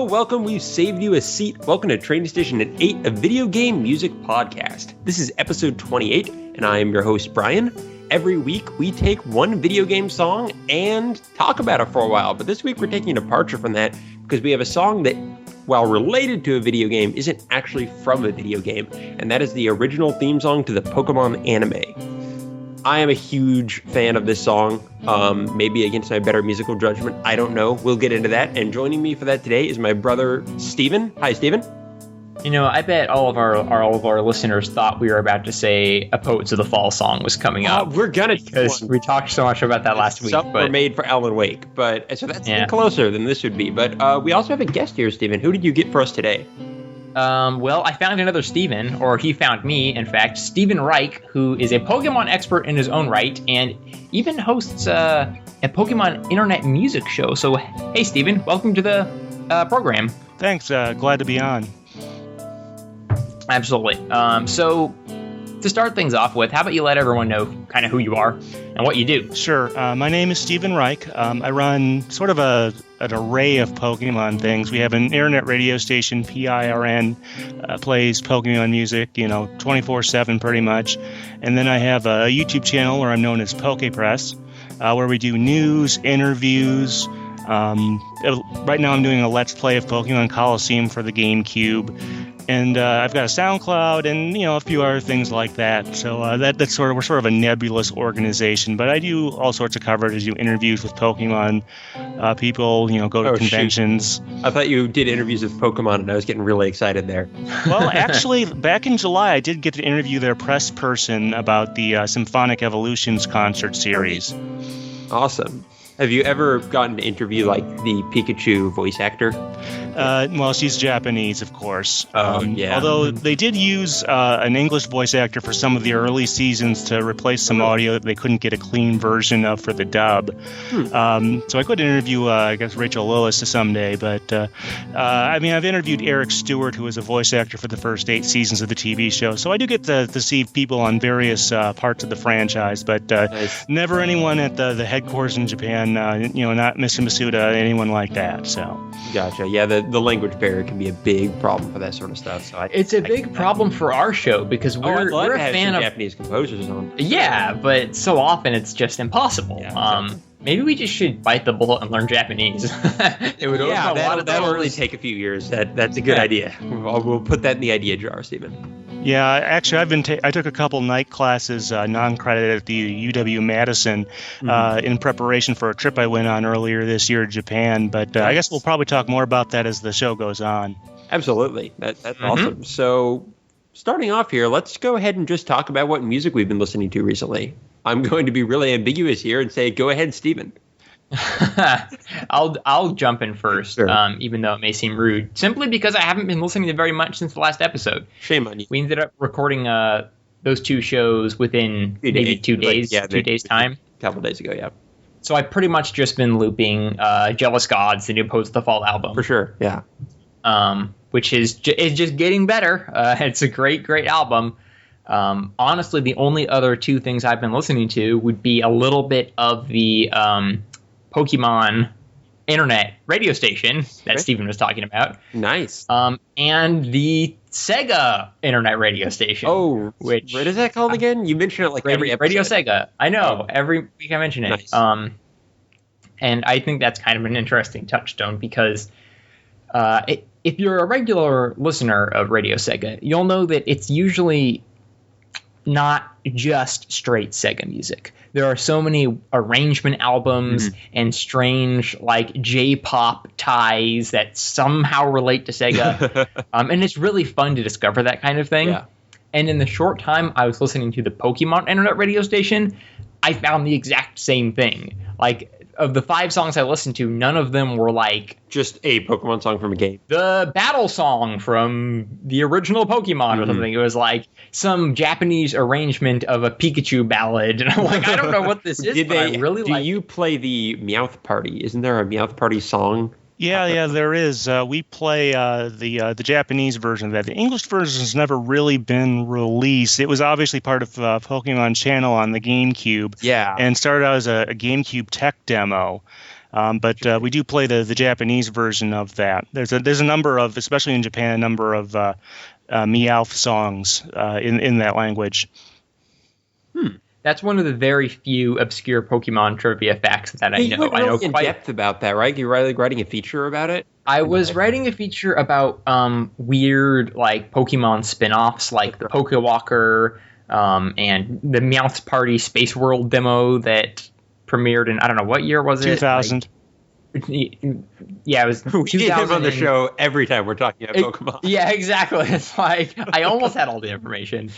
welcome. We've saved you a seat. Welcome to Training Station 8, a video game music podcast. This is episode 28, and I am your host, Bryan. Every week, we take one video game song and talk about it for a while. But this week, we're taking a departure from that because we have a song that, while related to a video game, isn't actually from a video game. And that is the original theme song to the Pokemon anime. I am a huge fan of this song, maybe against my better musical judgment. I don't know. We'll get into that. And joining me for that today is my brother, Steven. Hi, Steven. You know, I bet all of our listeners thought we were about to say a Poets of the Fall song was coming up. We're gonna, because we talked so much about that last week. Some were made for Alan Wake, but so that's closer than this would be. But we also have a guest here, Steven. Who did you get for us today? Well, I found another Steven, or he found me, in fact, Steven Reich, who is a Pokemon expert in his own right, and even hosts a Pokemon internet music show. So, hey, Steven, welcome to the program. Thanks. Glad to be on. Absolutely. So, to start things off with, how about you let everyone know kind of who you are and what you do? Sure. My name is Steven Reich. I run sort of an array of Pokemon things. We have an internet radio station, PIRN, plays Pokemon music, 24/7 pretty much. And then I have a YouTube channel where I'm known as PokePress, where we do news, interviews. Right now I'm doing a Let's Play of Pokemon Coliseum for the GameCube. And I've got a SoundCloud and, a few other things like that. So we're sort of a nebulous organization. But I do all sorts of coverage. I do interviews with Pokemon people, go to conventions. Shoot. I thought you did interviews with Pokemon, and I was getting really excited there. Well, actually, back in July, I did get to interview their press person about the Symphonic Evolutions concert series. Awesome. Have you ever gotten to interview, the Pikachu voice actor? Well, she's Japanese, of course. Yeah. Although they did use an English voice actor for some of the early seasons to replace some audio that they couldn't get a clean version of for the dub. So I could interview, Rachel Lillis someday. But, I've interviewed Eric Stewart, who was a voice actor for the first 8 seasons of the TV show. So I do get to see people on various parts of the franchise, but nice. Never anyone at the headquarters in Japan. Not Mr. Masuda, anyone like that. So gotcha. Yeah, the language barrier can be a big problem for that sort of stuff. So it's a big problem for our show because we're a fan of Japanese composers on. Yeah, but so often it's just impossible. Yeah, exactly. Maybe we just should bite the bullet and learn Japanese. It would open a lot of that'll doors. really take a few years. That's a good idea. We'll put that in the idea jar, Stephen. Yeah, actually, I took a couple night classes, non-credited at the UW-Madison in preparation for a trip I went on earlier this year to Japan. But I guess we'll probably talk more about that as the show goes on. Absolutely. That's awesome. So starting off here, let's go ahead and just talk about what music we've been listening to recently. I'm going to be really ambiguous here and say, go ahead, Steven. I'll jump in first, sure. Even though it may seem rude, simply because I haven't been listening to very much since the last episode. Shame on you. We ended up recording those 2 shows within maybe 2 days, 2 days time. A couple days ago, yeah. So I've pretty much just been looping Jealous Gods, the new Poets of the Fall album. For sure, yeah. Which is just getting better. It's a great album. Honestly, the only other 2 things I've been listening to would be a little bit of the Pokemon internet radio station that Steven was talking about. Nice. And the Sega internet radio station. Oh, what is that called again? You mention it every episode. Radio Sega. I know. Every week I mention it. Nice. And I think that's kind of an interesting touchstone because if you're a regular listener of Radio Sega, you'll know that it's usually not just straight Sega music. There are so many arrangement albums and strange J-pop ties that somehow relate to Sega. And it's really fun to discover that kind of thing. Yeah. And in the short time I was listening to the Pokemon internet radio station, I found the exact same thing. Of the 5 songs I listened to, none of them were just a Pokemon song from a game. The battle song from the original Pokemon or something. It was some Japanese arrangement of a Pikachu ballad. And I'm I don't know what this is, I really do you play the Meowth Party? Isn't there a Meowth Party song? Yeah, there is. We play the Japanese version of that. The English version has never really been released. It was obviously part of Pokemon Channel on the GameCube. Yeah. And started out as a GameCube tech demo. But we do play the Japanese version of that. There's a number of, especially in Japan, a number of Meowth songs in that language. That's one of the very few obscure Pokemon trivia facts that I know. You went really I know in depth about that, right? You're writing a feature about it? I was writing a feature about weird like Pokemon spin-offs, like the Pokewalker and the Meowth Party Space World demo that premiered in, I don't know, what year was it? 2000. Yeah, it was. We need him on the show every time we're talking about Pokemon. Yeah, exactly. It's like I almost had all the information,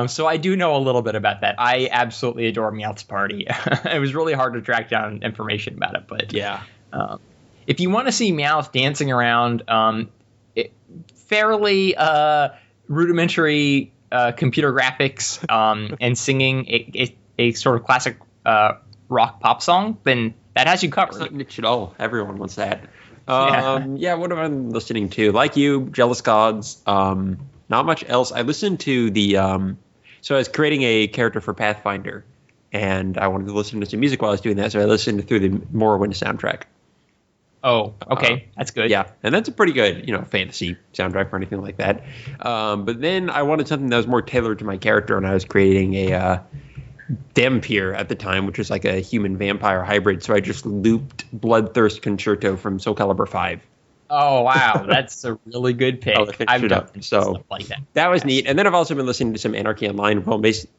so I do know a little bit about that. I absolutely adore Meowth's Party. It was really hard to track down information about it, but yeah. If you want to see Meowth dancing around, fairly rudimentary computer graphics and singing a sort of classic rock pop song, then that has you covered. It's not niche at all. Everyone wants that. Yeah, what am I listening to? Like you, Jealous Gods. Not much else. I listened to the... so I was creating a character for Pathfinder, and I wanted to listen to some music while I was doing that, so I listened through the Morrowind soundtrack. Oh, okay. That's good. Yeah, and that's a pretty good, fantasy soundtrack or anything like that. But then I wanted something that was more tailored to my character, and I was creating a... Dampier at the time, which was like a human vampire hybrid. So I just looped Bloodthirst Concerto from Soul Calibur 5. Oh, wow. That's a really good pick. I've done stuff like that. That was neat. And then I've also been listening to some Anarchy Online,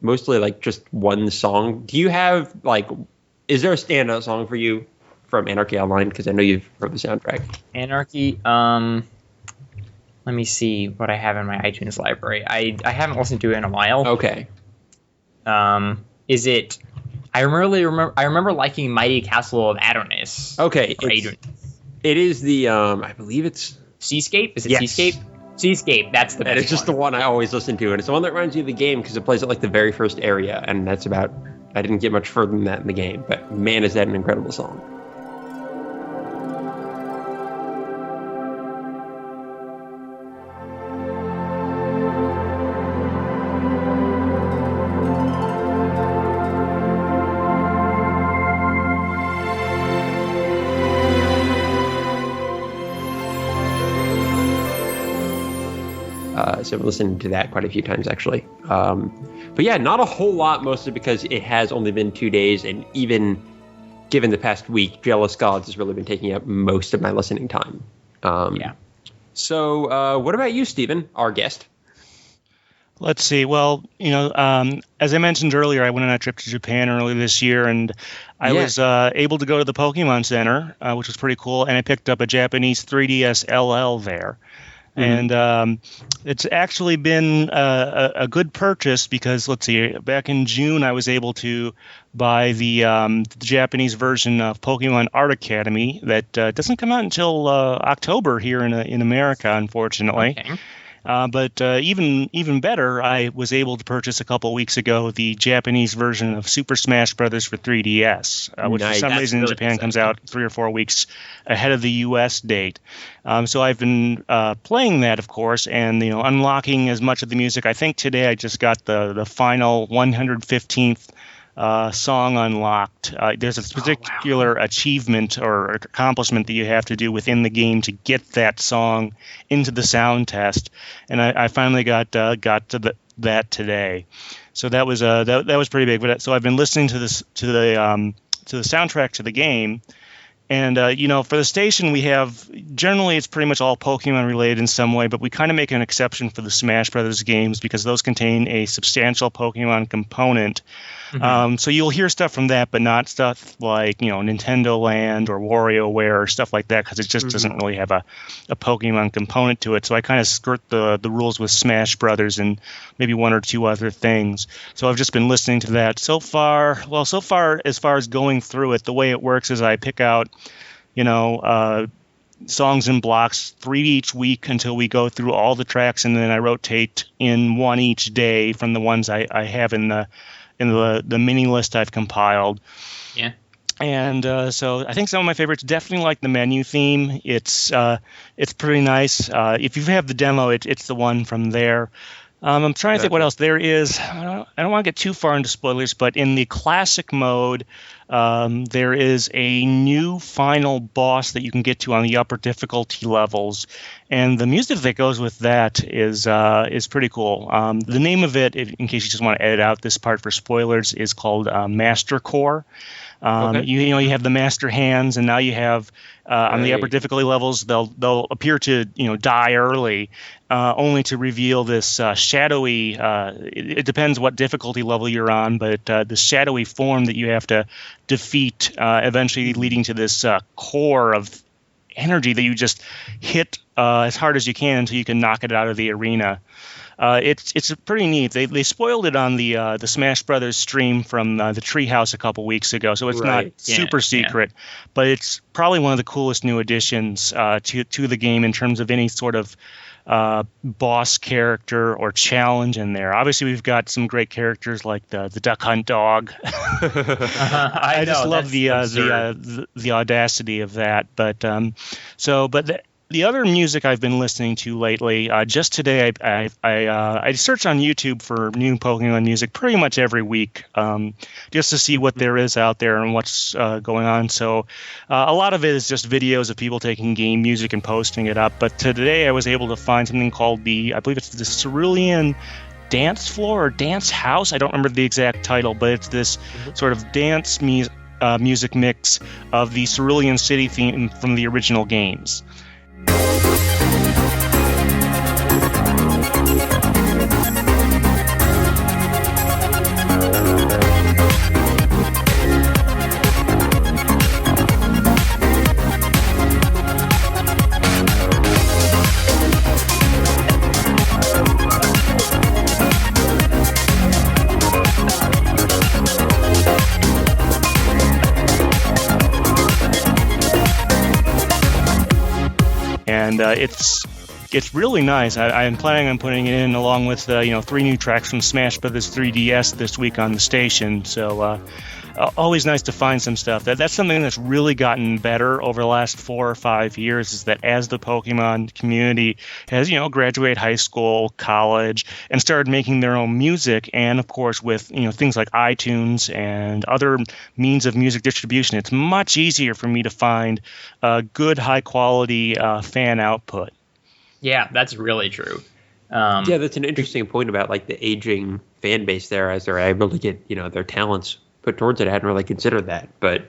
mostly like just one song. Do you have is there a standout song for you from Anarchy Online? Because I know you've heard the soundtrack. Anarchy, let me see what I have in my iTunes library. I haven't listened to it in a while. Okay. Is it? I remember liking Mighty Castle of Adonis. Okay, it is the I believe it's Seascape. Is it yes. Seascape? Seascape. That's the best. And it's just the one I always listen to, and it's the one that reminds you of the game because it plays at like the very first area, and that's about. I didn't get much further than that in the game, but man, is that an incredible song. So I've listened to that quite a few times, actually. But yeah, not a whole lot, mostly because it has only been 2 days, and even given the past week, Jealous Gods has really been taking up most of my listening time. Yeah. So what about you, Steven, our guest? Let's see. Well, as I mentioned earlier, I went on a trip to Japan earlier this year, and I was able to go to the Pokemon Center, which was pretty cool, and I picked up a Japanese 3DS LL there. Mm-hmm. And it's actually been a good purchase because, let's see, back in June I was able to buy the Japanese version of Pokemon Art Academy that doesn't come out until October here in America, unfortunately. Okay. But even better, I was able to purchase a couple weeks ago the Japanese version of Super Smash Bros. For 3DS, which for some reason in Japan comes out 3 or 4 weeks ahead of the U.S. date. So I've been playing that, of course, and unlocking as much of the music. I think today I just got the final 115th song unlocked. There's a particular achievement or accomplishment that you have to do within the game to get that song into the sound test, and I finally got to that today. So that was that was pretty big. But so I've been listening to the soundtrack to the game. And, for the station, we have generally it's pretty much all Pokemon related in some way, but we kind of make an exception for the Smash Brothers games because those contain a substantial Pokemon component. Mm-hmm. So you'll hear stuff from that, but not stuff like, Nintendo Land or WarioWare or stuff like that because it just doesn't really have a Pokemon component to it. So I kind of skirt the rules with Smash Brothers and maybe 1 or 2 other things. So I've just been listening to that. So far, as far as going through it, the way it works is I pick out, songs in blocks, 3 each week until we go through all the tracks, and then I rotate in 1 each day from the ones I have in the mini list I've compiled. Yeah. And so I think some of my favorites definitely like the menu theme. It's pretty nice. If you have the demo, it's the one from there. I'm trying to think what else there is. I don't want to get too far into spoilers, but in the classic mode, there is a new final boss that you can get to on the upper difficulty levels, and the music that goes with that is pretty cool. The name of it, in case you just want to edit out this part for spoilers, is called Master Core. Okay. You have the master hands, and now you have on the upper difficulty levels they'll appear to die early, only to reveal this shadowy. It depends what difficulty level you're on, but the shadowy form that you have to defeat, eventually leading to this core of energy that you just hit as hard as you can until you can knock it out of the arena. It's pretty neat. They spoiled it on the Smash Brothers stream from the Treehouse a couple weeks ago, so it's not super secret, but it's probably one of the coolest new additions to the game in terms of any sort of boss character or challenge in there. Obviously, we've got some great characters like the Duck Hunt dog. I just love the audacity of that. But the other music I've been listening to lately, just today I search on YouTube for new Pokemon music pretty much every week, just to see what there is out there and what's going on. So a lot of it is just videos of people taking game music and posting it up. But today I was able to find something called I believe it's the Cerulean DanceFloor or Dance House. I don't remember the exact title, but it's this sort of dance music mix of the Cerulean City theme from the original games. And it's really nice. I'm planning on putting it in along with 3 new tracks from Smash Brothers 3DS this week on the station. So always nice to find some stuff. That's something that's really gotten better over the last 4 or 5 years, is that as the Pokemon community has graduated high school, college, and started making their own music, and of course with things like iTunes and other means of music distribution, it's much easier for me to find good high quality fan output. Yeah, that's really true. Yeah, that's an interesting point about like the aging fan base there, as they're able to get their talents put towards it. I hadn't really considered that, but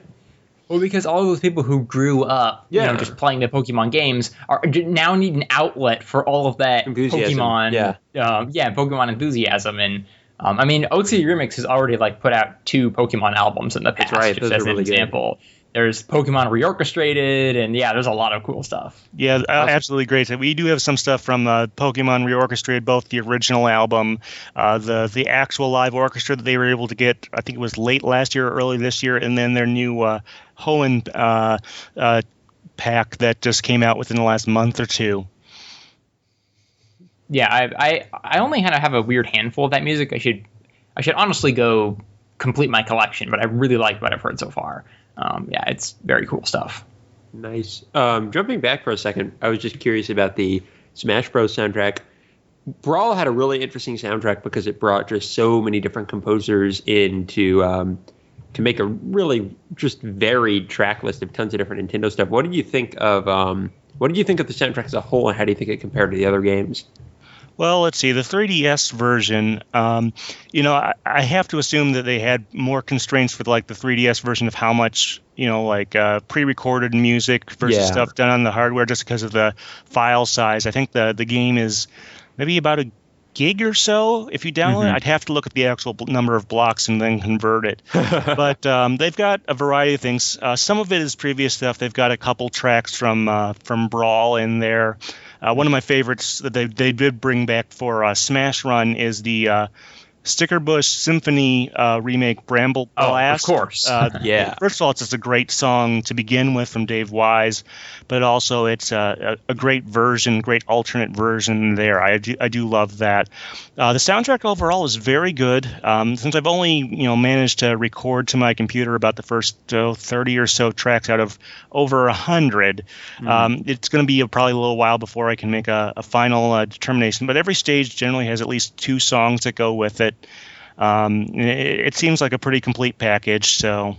because all those people who grew up, just playing the Pokemon games now need an outlet for all of that enthusiasm. Pokemon enthusiasm. And I mean, OC Remix has already put out 2 Pokemon albums in the past, just as an example. Good. There's Pokemon Reorchestrated, and there's a lot of cool stuff. Yeah, absolutely great. So we do have some stuff from Pokemon Reorchestrated, both the original album, the actual live orchestra that they were able to get, I think it was late last year or early this year, and then their new Hoenn pack that just came out within the last month or 2. Yeah, I only kind of have a weird handful of that music. I should honestly go complete my collection, but I really like what I've heard so far. It's very cool stuff. Nice. Jumping back for a second, I was just curious about the Smash Bros. Soundtrack. Brawl had a really interesting soundtrack because it brought just so many different composers in to make a really just varied track list of tons of different Nintendo stuff. What did you think of the soundtrack as a whole, and how do you think it compared to the other games? Well, let's see. The 3DS version, I have to assume that they had more constraints for the 3DS version of how much, pre-recorded music versus stuff done on the hardware, just because of the file size. I think the game is maybe about a gig or so if you download it. I'd have to look at the actual number of blocks and then convert it. But they've got a variety of things. Some of it is previous stuff. They've got a couple tracks from Brawl in there. One of my favorites that they did bring back for Smash Run is the Stickerbush Symphony remake, Bramble Blast. Oh, of course. First of all, it's just a great song to begin with from Dave Wise, but also it's a great version, great alternate version there. I do love that. The soundtrack overall is very good. Since I've only managed to record to my computer about the first 30 or so tracks out of over 100, it's going to be probably a little while before I can make a final determination. But every stage generally has at least 2 songs that go with it. It seems like a pretty complete package, so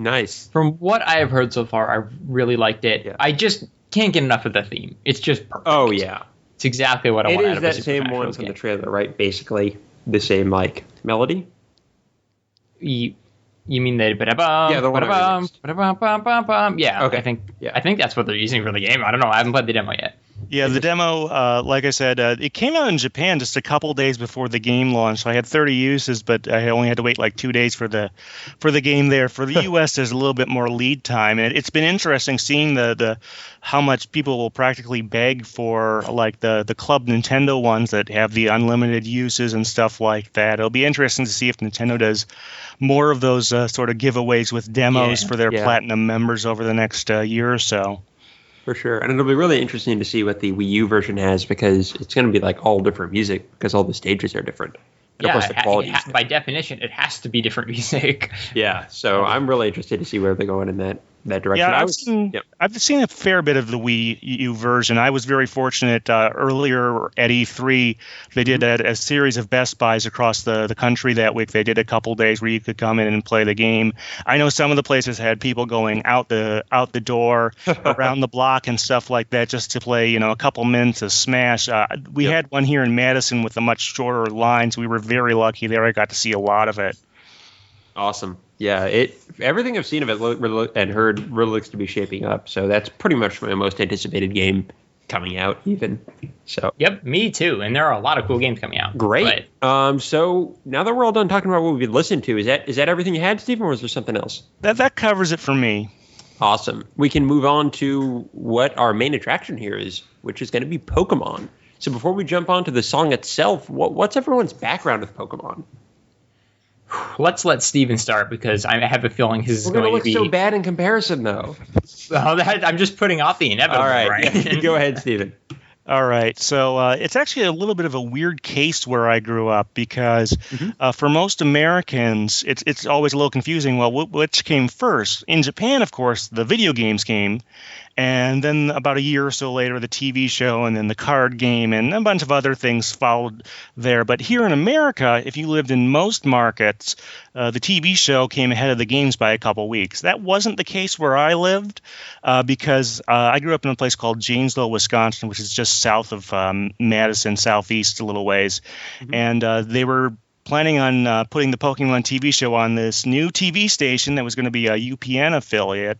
Nice. From what I have heard so far, I really liked it. Yeah. I just can't get enough of the theme. It's just perfect. Oh, yeah. It's exactly what I want out of a It is that same one from the trailer, right? Basically the same, like, melody? You mean the ba-da-bum, yeah, the one ba-da-bum, ba-da-bum, bum, bum, bum. Yeah, okay. I think that's what they're using for the game. I don't know. I haven't played the demo yet. Yeah, the demo, like I said, it came out in Japan just a couple days before the game launched. So I had 30 uses, but I only had to wait like 2 days for the game there. For the U.S., there's a little bit more lead time, and it's been interesting seeing the how much people will practically beg for like the Club Nintendo ones that have the unlimited uses and stuff like that. It'll be interesting to see if Nintendo does more of those sort of giveaways with demos for their Platinum members over the next year or so. For sure. And it'll be really interesting to see what the Wii U version has, because it's going to be like all different music because all the stages are different. And yeah, of course the quality by definition, it has to be different music. Yeah, so I'm really interested to see where they're going in that direction. Yeah, I've seen a fair bit of the Wii U version. I was very fortunate earlier at E3. They did a series of Best Buys across the country that week. They did a couple days where you could come in and play the game. I know some of the places had people going out the door, around the block and stuff like that just to play, a couple minutes of Smash. We had one here in Madison with a much shorter line, so we were very lucky there. I got to see a lot of it. Awesome. Yeah, everything I've seen of it and heard really looks to be shaping up. So that's pretty much my most anticipated game coming out, even. So. Yep, me too. And there are a lot of cool games coming out. Great. So now that we're all done talking about what we've been listening to, is that everything you had, Stephen, or was there something else? That covers it for me. Awesome. We can move on to what our main attraction here is, which is going to be Pokemon. So before we jump on to the song itself, what's everyone's background with Pokemon? Let's let Steven start, because I have a feeling his is going to be so bad in comparison, though. I'm just putting off the inevitable. All right. Go ahead, Steven. All right. So it's actually a little bit of a weird case where I grew up, because for most Americans, it's always a little confusing. Well, which came first? In Japan, of course, the video games came. And then about a year or so later, the TV show, and then the card game, and a bunch of other things followed there. But here in America, if you lived in most markets, the TV show came ahead of the games by a couple weeks. That wasn't the case where I lived, because I grew up in a place called Janesville, Wisconsin, which is just south of Madison, southeast a little ways. And they were planning on putting the Pokemon TV show on this new TV station that was going to be a UPN affiliate,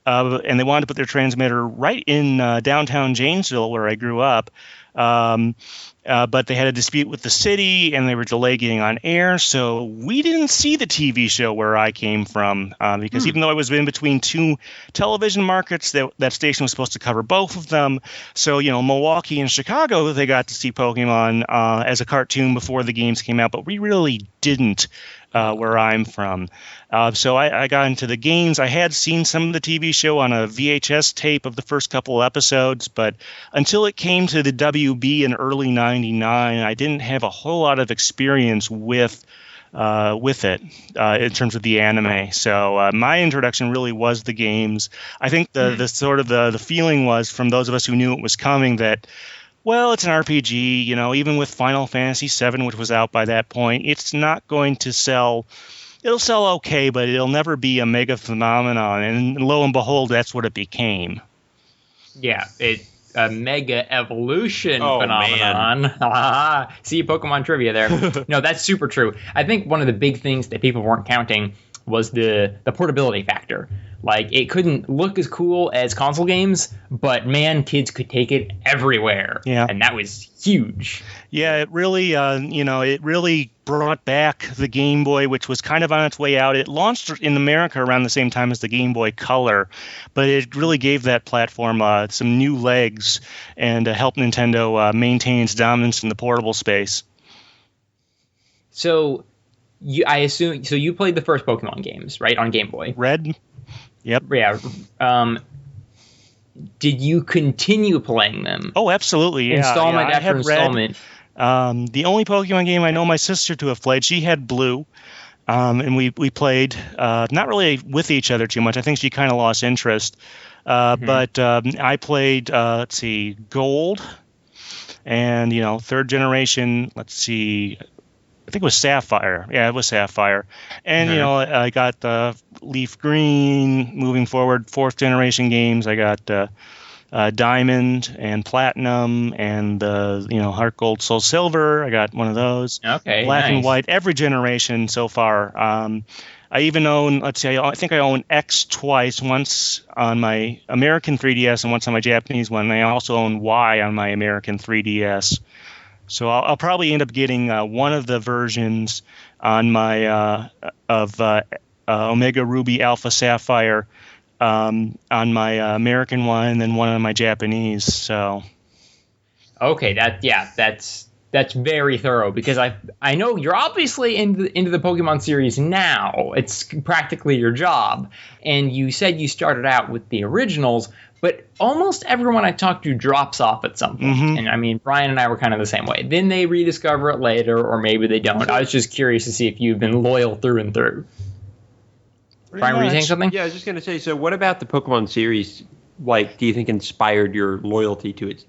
and they wanted to put their transmitter right in downtown Janesville, where I grew up. But they had a dispute with the city, and they were delayed getting on air, so we didn't see the TV show where I came from, because even though I was in between two television markets, that station was supposed to cover both of them. So, Milwaukee and Chicago, they got to see Pokemon as a cartoon before the games came out, but we really didn't where I'm from. So I got into the games. I had seen some of the TV show on a VHS tape of the first couple episodes, but until it came to the WB in early '99, I didn't have a whole lot of experience with it in terms of the anime. So my introduction really was the games. I think the sort of the feeling was, from those of us who knew it was coming, that, well, it's an RPG, even with Final Fantasy VII, which was out by that point, it's not going to sell. It'll sell okay, but it'll never be a mega phenomenon. And lo and behold, that's what it became. Yeah, a mega evolution phenomenon. Man. See, Pokemon trivia there. No, that's super true. I think one of the big things that people weren't counting was the portability factor. Like, it couldn't look as cool as console games, but man, kids could take it everywhere. Yeah. And that was huge. Yeah, it really, it really brought back the Game Boy, which was kind of on its way out. It launched in America around the same time as the Game Boy Color, but it really gave that platform some new legs and helped Nintendo maintain its dominance in the portable space. So, I assume you played the first Pokemon games, right, on Game Boy? Red? Yep. Yeah. Did you continue playing them? Oh, absolutely. Yeah. Installment after installment. The only Pokemon game I know my sister to have played, she had Blue, and we played not really with each other too much. I think she kind of lost interest. But I played, Gold, and third generation. Let's see. I think it was Sapphire. Yeah, it was Sapphire. And, I got the Leaf Green, moving forward, 4th generation games. I got Diamond and Platinum and Heart Gold, Soul Silver. I got one of those. Okay, Black nice. and White, every generation so far. I even own, I think I own X twice, once on my American 3DS and once on my Japanese one. And I also own Y on my American 3DS. So I'll probably end up getting one of the versions on my Omega Ruby Alpha Sapphire on my American one, and then one on my Japanese. So okay, that's very thorough, because I know you're obviously into the Pokemon series now. It's practically your job, and you said you started out with the originals. But almost everyone I talk to drops off at some point. Mm-hmm. And I mean, Bryan and I were kind of the same way. Then they rediscover it later, or maybe they don't. I was just curious to see if you've been loyal through and through. Bryan, were you saying something? Yeah, I was just going to say, so what about the Pokemon series, do you think inspired your loyalty to it,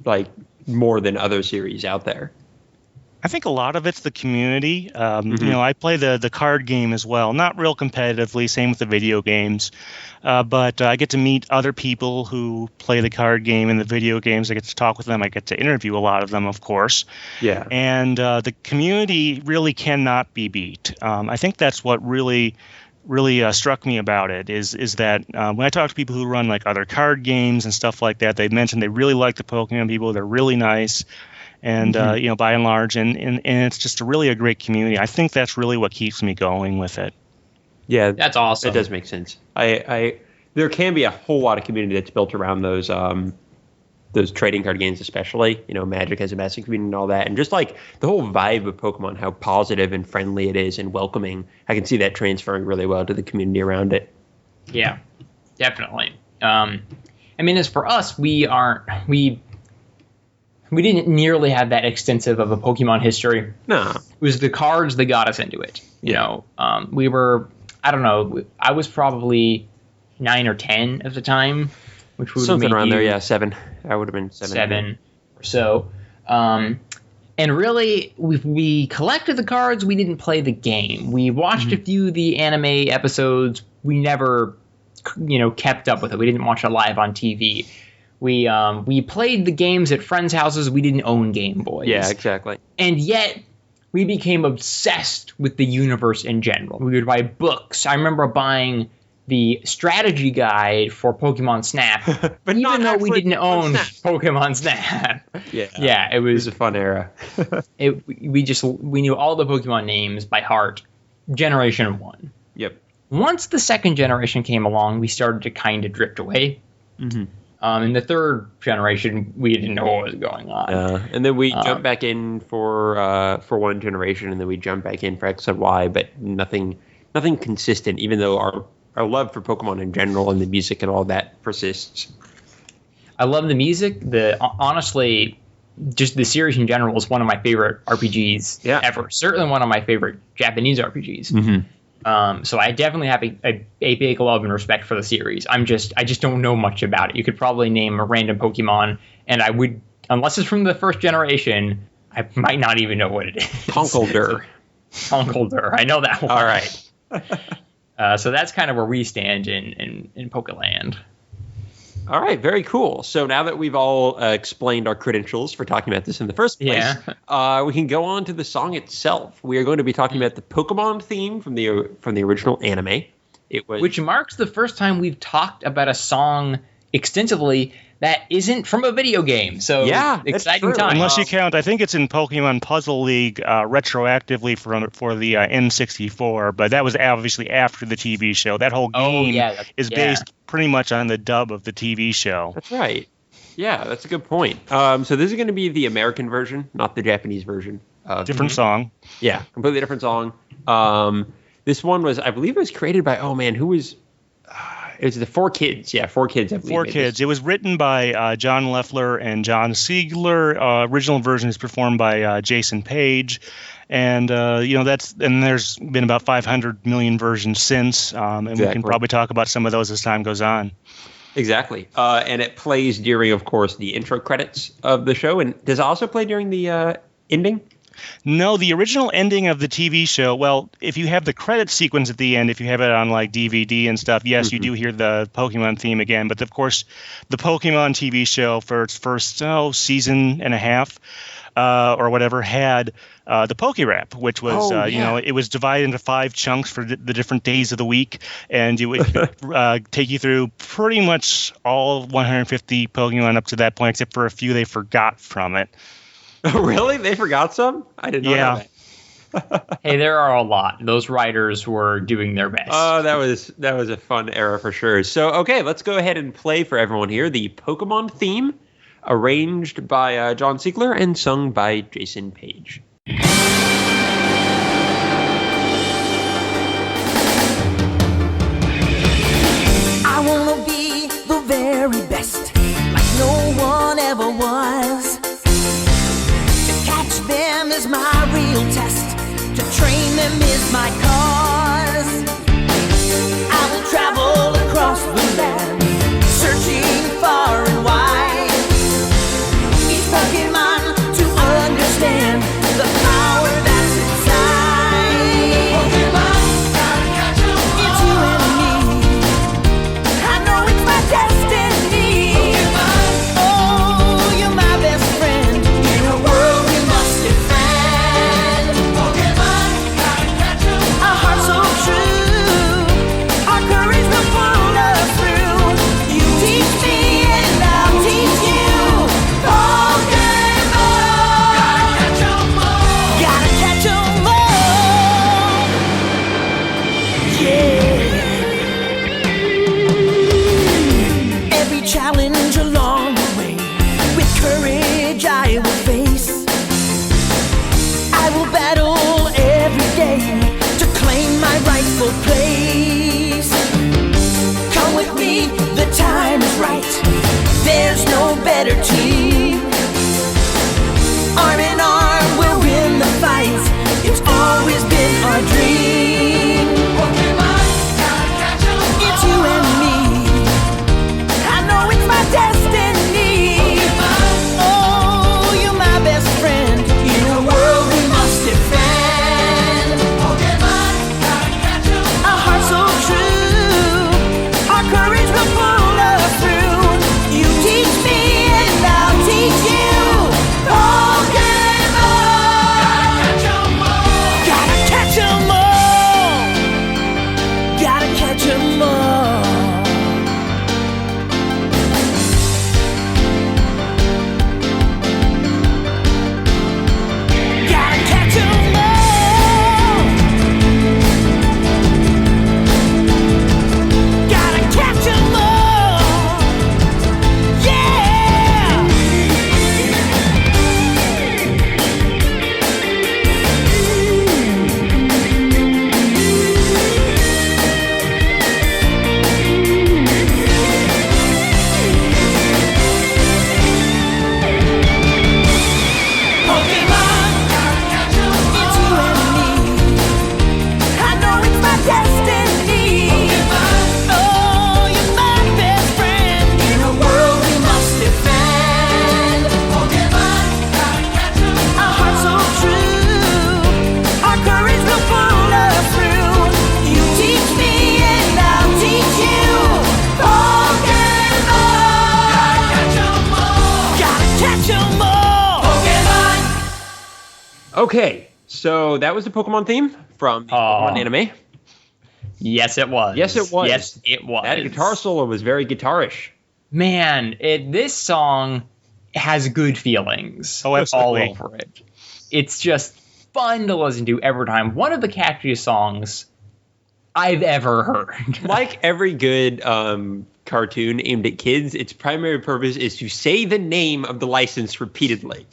more than other series out there? I think a lot of it's the community. I play the card game as well, not real competitively, same with the video games. But I get to meet other people who play the card game and the video games. I get to talk with them. I get to interview a lot of them, of course. Yeah. And the community really cannot be beat. I think that's what really struck me about it is that when I talk to people who run other card games and stuff like that, they mention they really like the Pokemon people. They're really nice. And, by and large, and it's just really a great community. I think that's really what keeps me going with it. Yeah, that's awesome. It does make sense. There can be a whole lot of community that's built around those trading card games, especially. Magic has a massive community and all that, and just the whole vibe of Pokemon, how positive and friendly it is and welcoming. I can see that transferring really well to the community around it. Yeah, definitely. As for us, we didn't nearly have that extensive of a Pokemon history. No. It was the cards that got us into it. We were, I don't know, I was probably 9 or 10 at the time, which would something have around there, yeah, 7. I would have been 7. 7 or so. And really, we collected the cards. We didn't play the game. We watched a few of the anime episodes. We never, kept up with it. We didn't watch it live on TV. We played the games at friends' houses. We didn't own Game Boys. Yeah, exactly. And yet, we became obsessed with the universe in general. We would buy books. I remember buying the strategy guide for Pokemon Snap, but even though we didn't own Pokemon Snap. Yeah, it was a fun era. We knew all the Pokemon names by heart. Generation 1. Yep. Once the second generation came along, we started to kind of drift away. Mm-hmm. In the third generation, we didn't know what was going on. And then we jumped back in for one generation, and then we jumped back in for X and Y, but nothing consistent, even though our love for Pokemon in general and the music and all that persists. I love the music. Honestly, just the series in general is one of my favorite RPGs ever. Certainly one of my favorite Japanese RPGs. Mm-hmm. So I definitely have a big love and respect for the series. I just don't know much about it. You could probably name a random Pokemon, and I would, unless it's from the first generation, I might not even know what it is. Tonkeldur. Tonkeldur. I know that one. All right. So that's kind of where we stand in Pokeland. All right, very cool. So now that we've all explained our credentials for talking about this in the first place, we can go on to the song itself. We are going to be talking about the Pokemon theme from the original anime. Which marks the first time we've talked about a song extensively that isn't from a video game. So exciting time. Unless you count, I think it's in Pokemon Puzzle League retroactively for the N64, but that was obviously after the TV show. That whole game is based pretty much on the dub of the TV show. That's right. Yeah, that's a good point. So this is going to be the American version, not the Japanese version. Different song. Yeah, completely different song. This one was, I believe it was created by, who was... It was the 4Kids. Yeah, 4Kids. I believe 4Kids. It was written by John Leffler and John Siegler. Original version is performed by Jason Page, and there's been about 500 million versions since, and we can probably talk about some of those as time goes on. Exactly, and it plays during, of course, the intro credits of the show, and does it also play during the ending? No, the original ending of the TV show, well, if you have the credit sequence at the end, if you have it on like DVD and stuff, yes, you do hear the Pokemon theme again. But of course, the Pokemon TV show for its first season and a half or whatever had the Poke Rap, which was, it was divided into 5 chunks for the different days of the week. And it would take you through pretty much all 150 Pokemon up to that point, except for a few they forgot from it. Oh, really? They forgot some? I didn't know that. Hey, there are a lot. Those writers were doing their best. Oh, that was a fun era for sure. So, okay, let's go ahead and play for everyone here the Pokemon theme, arranged by John Siegler and sung by Jason Page. I wanna be the very best, like no one ever was. Them is my real test. To train them is my cause. I will travel across the land, searching far and wide. Each Pokemon to understand the power that's inside. Pokemon, gotta catch 'em all. It's you and me. I know it's my destiny. Pokemon, oh, you're my best friend in a world we must defend. Pokemon, gotta catch 'em all. A heart so true, our courage will pull us through. You teach me and I'll teach you. Pokemon, gotta catch 'em all. Gotta catch 'em all. Yeah. Every challenge along the way, with courage I will face. I will battle every day to claim my rightful place. Come with me, the time is right. There's no better team. Arm in arm, we'll win the fight. It's always been our dream. Pokemon, gotta catch 'em all. It's you and me. I know it's my destiny. Pokemon, oh, you're my best friend in a world we must defend. Pokemon, gotta catch 'em all. A heart so true, our courage will pull us through. You teach me and I'll teach you. Pokemon, gotta catch 'em all. Gotta catch 'em all. Gotta catch 'em all. Gotta catch 'em all. Gotta catch 'em all. Yeah. Pokemon, gotta catch 'em all. It's you and me. I know it's my destiny. Pokemon, oh, you're my best friend in a world we must defend. Pokemon, gotta catch 'em all. A heart so true, our courage will pull us through. You teach me and I'll teach you. Pokemon, gotta catch 'em all. Gotta catch 'em all. Pokemon. Okay, so that was the Pokemon theme from the Pokemon anime. Yes, it was. Yes, it was. Yes, it was. That guitar solo was very guitarish. Man, this song has good feelings Oh, all absolutely. over it. It's just fun to listen to every time. One of the catchiest songs I've ever heard. Like every good cartoon aimed at kids, its primary purpose is to say the name of the license repeatedly.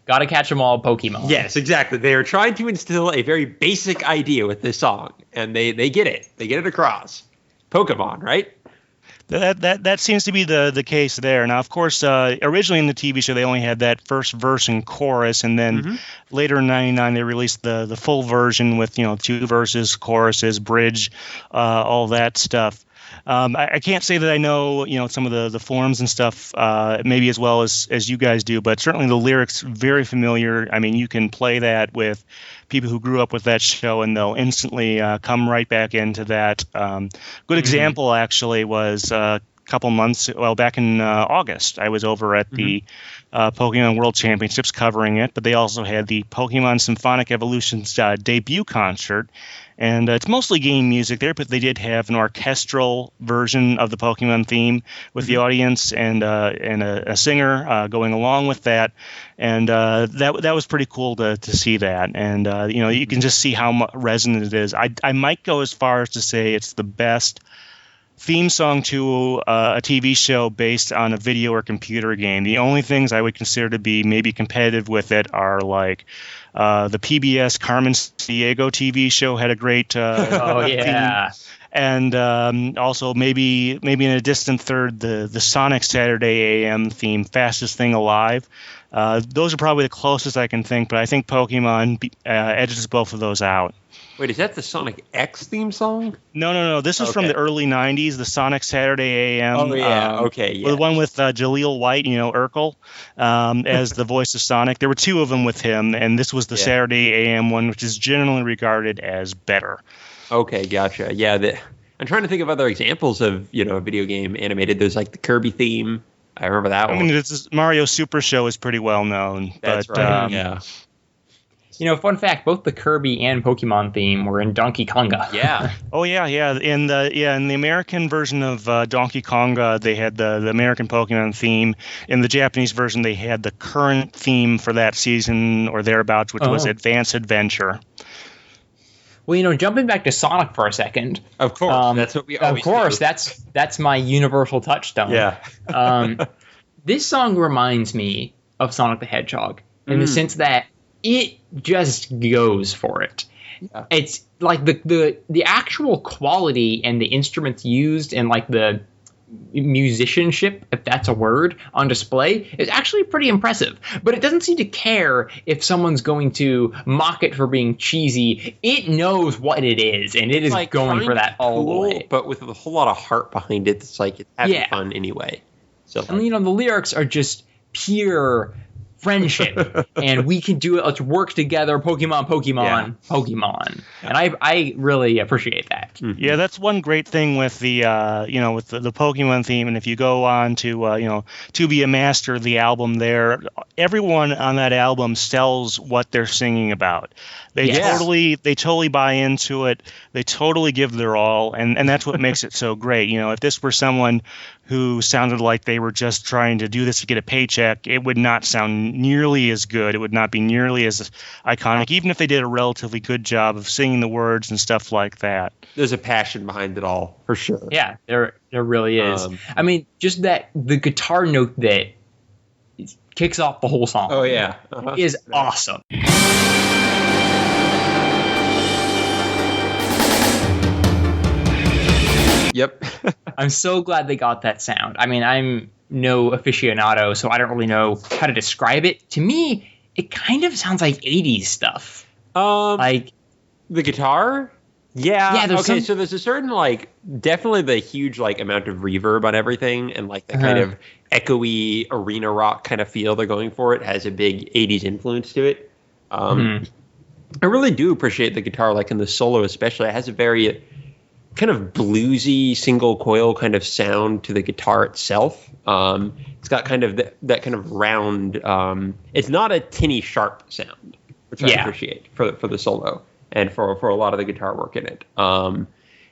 Gotta catch 'em all, Pokemon. Yes, exactly. They are trying to instill a very basic idea with this song, and they get it. They get it across. Pokemon, right? That seems to be the case there. Now, of course, originally in the TV show, they only had that first verse and chorus, and then later in '99, they released the full version with 2 verses, choruses, bridge, all that stuff. I can't say that I know, some of the forums and stuff, maybe as well as you guys do, but certainly the lyrics very familiar. I mean, you can play that with people who grew up with that show, and they'll instantly come right back into that. Good example actually was couple months, back in August, I was over at the Pokemon World Championships covering it, but they also had the Pokemon Symphonic Evolution's debut concert, and it's mostly game music there, but they did have an orchestral version of the Pokemon theme with the audience and a singer going along with that, and that was pretty cool to see that, and you can just see how resonant it is. I might go as far as to say it's the best theme song to a TV show based on a video or computer game. The only things I would consider to be maybe competitive with it are like the PBS Carmen Diego TV show had a great theme. And also maybe in a distant third, the Sonic Saturday AM theme, Fastest Thing Alive. Those are probably the closest I can think, but I think Pokemon edges both of those out. Wait, is that the Sonic X theme song? No. This is from the early 90s, the Sonic Saturday AM. Oh, yeah. Okay, yeah. The one with Jaleel White, Urkel, as the voice of Sonic. There were two of them with him, and this was the Saturday AM one, which is generally regarded as better. Okay, gotcha. Yeah, I'm trying to think of other examples of, a video game animated. There's like the Kirby theme. I remember that one. I mean, Mario Super Show is pretty well known. That's right, yeah. Fun fact, both the Kirby and Pokemon theme were in Donkey Konga. Yeah. Oh, yeah. In the American version of Donkey Konga, they had the American Pokemon theme. In the Japanese version, they had the current theme for that season or thereabouts, which was Advance Adventure. Well, jumping back to Sonic for a second. Of course, that's what we always do. Of course, that's my universal touchstone. Yeah. This song reminds me of Sonic the Hedgehog in the sense that it just goes for it. Yeah. It's like the actual quality and the instruments used and like the musicianship, if that's a word, on display is actually pretty impressive. But it doesn't seem to care if someone's going to mock it for being cheesy. It knows what it is, and it is like going for that all the way. But with a whole lot of heart behind it, it's like it's having fun anyway. So, and the lyrics are just pure friendship, and we can do it. Let's work together. Pokemon. And I really appreciate that. Yeah, that's one great thing with the with the Pokemon theme. And if you go on to To Be a Master, the album there, everyone on that album sells what they're singing about. They totally buy into it. They totally give their all, and that's what makes it so great. If this were someone who sounded like they were just trying to do this to get a paycheck, it would not sound nearly as good. It would not be nearly as iconic, even if they did a relatively good job of singing the words and stuff like that. There's a passion behind it all, for sure. Yeah, there really is. I mean, just the guitar note that kicks off the whole song. Oh, yeah. Is awesome. Yep. I'm so glad they got that sound. I mean, I'm no aficionado, so I don't really know how to describe it. To me, it kind of sounds like 80s stuff. Like the guitar? Yeah. Okay, so there's a certain definitely the huge amount of reverb on everything, and the kind of echoey arena rock kind of feel they're going for. It has a big 80s influence to it. I really do appreciate the guitar, in the solo especially. It has a very kind of bluesy single coil kind of sound to the guitar itself. It's got kind of that kind of round. It's not a tinny sharp sound, which I appreciate for the solo and for a lot of the guitar work in it.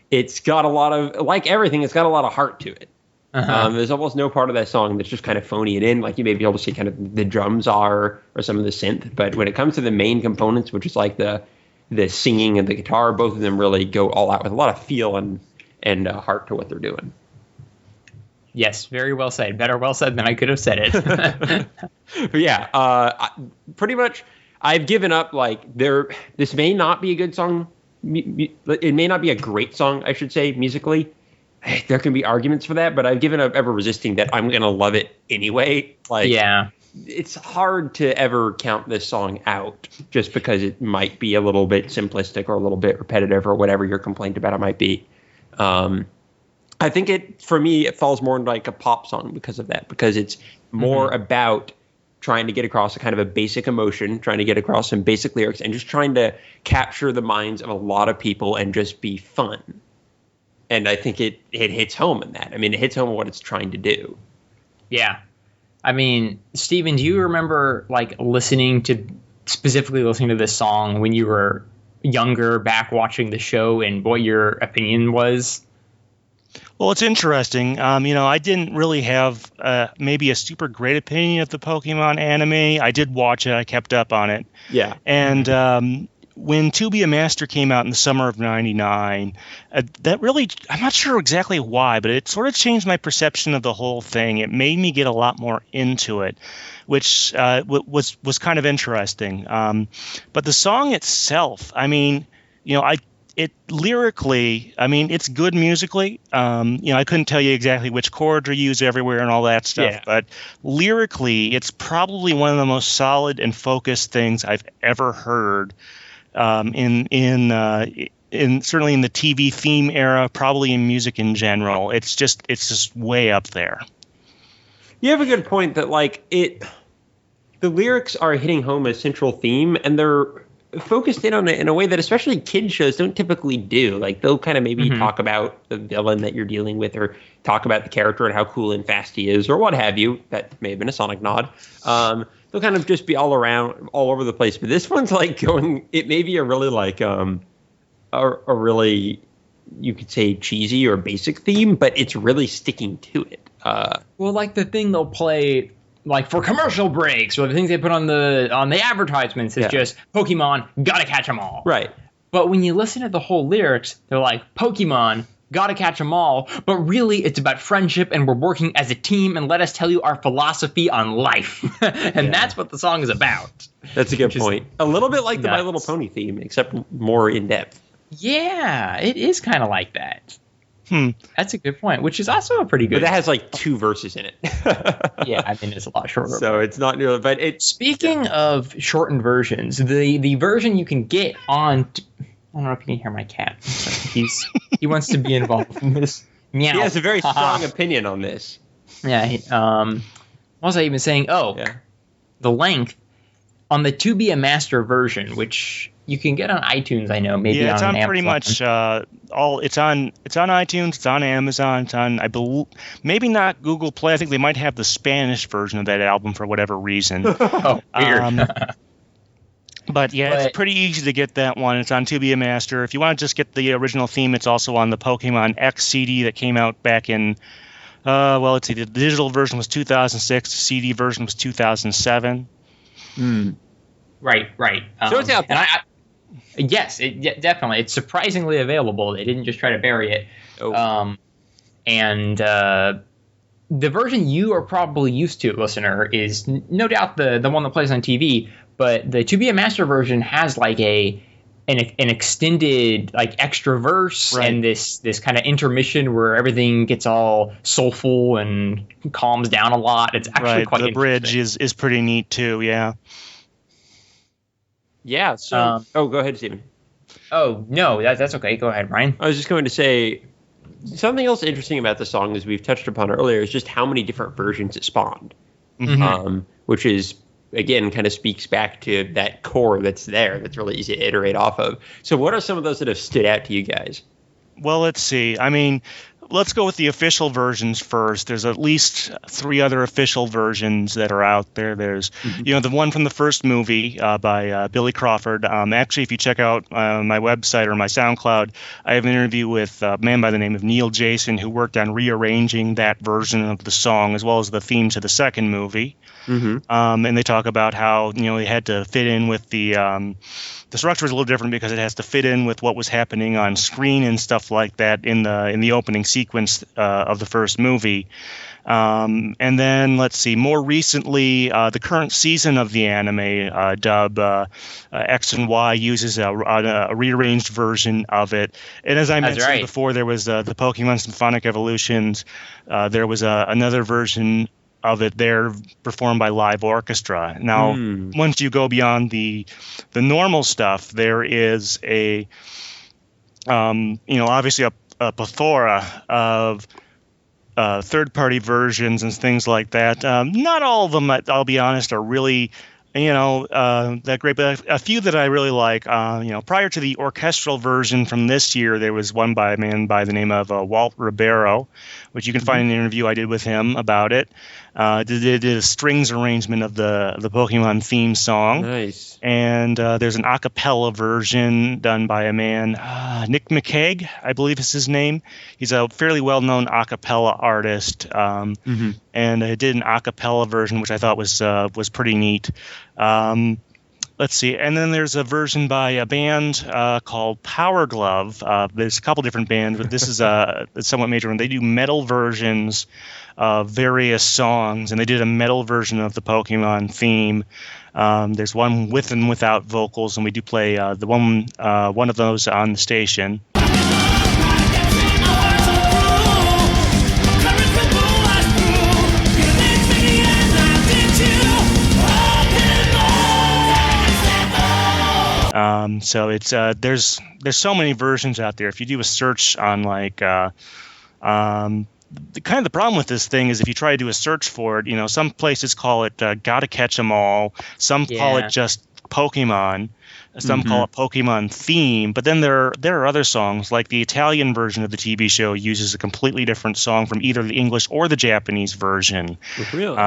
It's got a lot of, like everything, it's got a lot of heart to it. There's almost no part of that song that's just kind of phony it in. You may be able to see kind of the drums or some of the synth, but when it comes to the main components, which is the singing and the guitar, both of them really go all out with a lot of feel and heart to what they're doing. Yes, very well said. Better well said than I could have said it. But yeah, pretty much I've given up. This may not be a good song. It may not be a great song, I should say, musically. There can be arguments for that, but I've given up ever resisting that I'm going to love it anyway. It's hard to ever count this song out just because it might be a little bit simplistic or a little bit repetitive or whatever your complaint about it might be. I think for me, it falls more into like a pop song because of that, because it's more about trying to get across a kind of a basic emotion, trying to get across some basic lyrics, and just trying to capture the minds of a lot of people and just be fun. And I think it hits home in that. I mean, it hits home what it's trying to do. Yeah. I mean, Steven, do you remember like specifically listening to this song when you were younger, back watching the show, and what your opinion was? Well, it's interesting. I didn't really have maybe a super great opinion of the Pokemon anime. I did watch it. I kept up on it. Yeah. And when To Be a Master came out in the summer of '99, that really, I'm not sure exactly why, but it sort of changed my perception of the whole thing. It made me get a lot more into it, which was kind of interesting. But the song itself, I mean, lyrically, I mean, it's good musically. I couldn't tell you exactly which chords are used everywhere and all that stuff, but lyrically, it's probably one of the most solid and focused things I've ever heard. In certainly in the TV theme era, probably in music in general. It's just way up there. You have a good point that the lyrics are hitting home a central theme, and they're focused in on it in a way that especially kid shows don't typically do. Like, they'll kind of maybe talk about the villain that you're dealing with, or talk about the character and how cool and fast he is, or what have you. That may have been a Sonic nod. They'll kind of just be all over the place. But this one's it may be a really a really, you could say, cheesy or basic theme, but it's really sticking to it. Well, like the thing they'll play like for commercial breaks, or the things they put on the advertisements is just Pokemon, gotta catch them all. Right. But when you listen to the whole lyrics, they're like, Pokemon, gotta catch them all. But really, it's about friendship, and we're working as a team, and let us tell you our philosophy on life. And that's what the song is about. That's a good point. A little bit like the My Little Pony theme, except more in depth. Yeah, it is kind of like that. That's a good point, which is also a pretty good. But that has 2 verses in it. Yeah, I mean, it's a lot shorter. So it's not nearly. But it. Speaking of shortened versions, the version you can get on. I don't know if you can hear my cat. He wants to be involved in this. Meow. He has a very strong opinion on this. Yeah. What was I even saying? The length on the To Be a Master version, which you can get on iTunes. I know, maybe it's on Amazon. pretty much all. It's on iTunes. It's on Amazon. It's on, I believe, maybe not Google Play. I think they might have the Spanish version of that album for whatever reason. Oh, weird. But it's pretty easy to get that one. It's on To Be a Master. If you want to just get the original theme, it's also on the Pokemon X CD that came out back in, let's see, the digital version was 2006, the CD version was 2007. Right. So it's out there. Yes, definitely. It's surprisingly available. They didn't just try to bury it. The version you are probably used to, listener, is no doubt the one that plays on TV. But the To Be a Master version has an extended extra verse, and this kind of intermission where everything gets all soulful and calms down a lot. It's actually quite the bridge is pretty neat too. Yeah. Yeah. So, go ahead, Steven. Oh no, that's okay. Go ahead, Bryan. I was just going to say something else interesting about the song, as we've touched upon earlier, is just how many different versions it spawned, which is, again, kind of speaks back to that core that's there, that's really easy to iterate off of. So what are some of those that have stood out to you guys? Well, let's see. I mean, let's go with the official versions first. There's at least 3 other official versions that are out there. There's, the one from the first movie by Billy Crawford. Actually, if you check out my website or my SoundCloud, I have an interview with a man by the name of Neil Jason, who worked on rearranging that version of the song as well as the theme to the second movie. And they talk about how they had to fit in with the structure is a little different because it has to fit in with what was happening on screen and stuff like that in the opening sequence of the first movie. And then let's see, more recently, the current season of the anime dub X and Y uses a rearranged version of it. And as I mentioned before, there was the Pokemon Symphonic Evolutions. There was another version of it there performed by live orchestra. Now, once you go beyond the normal stuff, there is a obviously a plethora of third-party versions and things like that. Not all of them, I'll be honest, are really, that great. But a few that I really like. Prior to the orchestral version from this year, there was one by a man by the name of Walt Ribeiro, which you can find in an interview I did with him about it. Did a strings arrangement of the Pokemon theme song. Nice. And there's an a cappella version done by a man, Nick McCaig, I believe is his name. He's a fairly well-known a cappella artist, and I did an a cappella version, which I thought was pretty neat. Let's see. And then there's a version by a band called Powerglove. There's a couple different bands, but this is a somewhat major one. They do metal versions of various songs, and they did a metal version of the Pokemon theme. There's one with and without vocals, and we do play one of those on the station. So it's there's so many versions out there. If you do a search on the problem with this thing is if you try to do a search for it, some places call it Gotta Catch 'Em All, some call it just Pokemon, some call it Pokemon Theme, but then there are other songs, like the Italian version of the TV show uses a completely different song from either the English or the Japanese version. Really?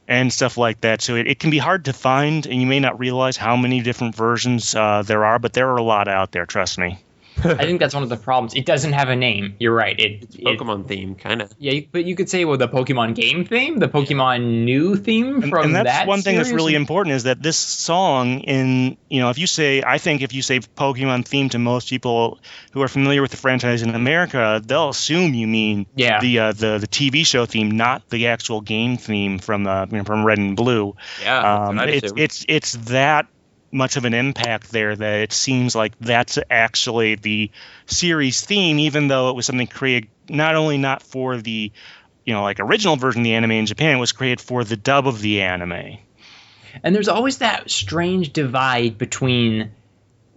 And stuff like that. So it can be hard to find, and you may not realize how many different versions there are, but there are a lot out there, trust me. I think that's one of the problems. It doesn't have a name. You're right. It's Pokemon theme, kind of. Yeah, but you could say, the Pokemon game theme, the Pokemon new theme from and that's that one thing series? that's really important is that this song, if you say Pokemon theme to most people who are familiar with the franchise in America, they'll assume you mean the TV show theme, not the actual game theme from Red and Blue. Yeah, it's that much of an impact there that it seems like that's actually the series theme, even though it was something created not for the original version of the anime in Japan. It was created for the dub of the anime. And there's always that strange divide between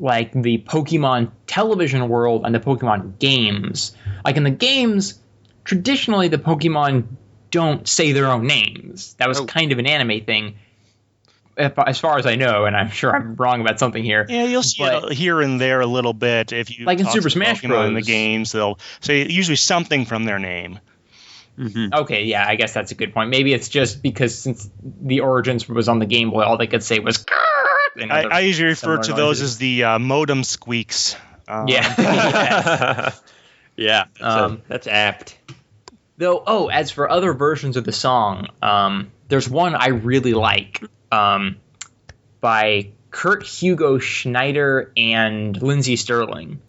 the Pokemon television world and the Pokemon games. Like in the games, traditionally the Pokemon don't say their own names. That was kind of an anime thing, as far as I know, and I'm sure I'm wrong about something here. Yeah, you'll see it here and there a little bit. If you in Super Smash Bros. In the games, they'll say usually something from their name. Okay, yeah, I guess that's a good point. Maybe it's just because since the Origins was on the Game Boy, all they could say was... I usually refer to those as the modem squeaks. Yeah. Yeah, that's apt. Though, as for other versions of the song, there's one I really like by Kurt Hugo Schneider and Lindsey Sterling.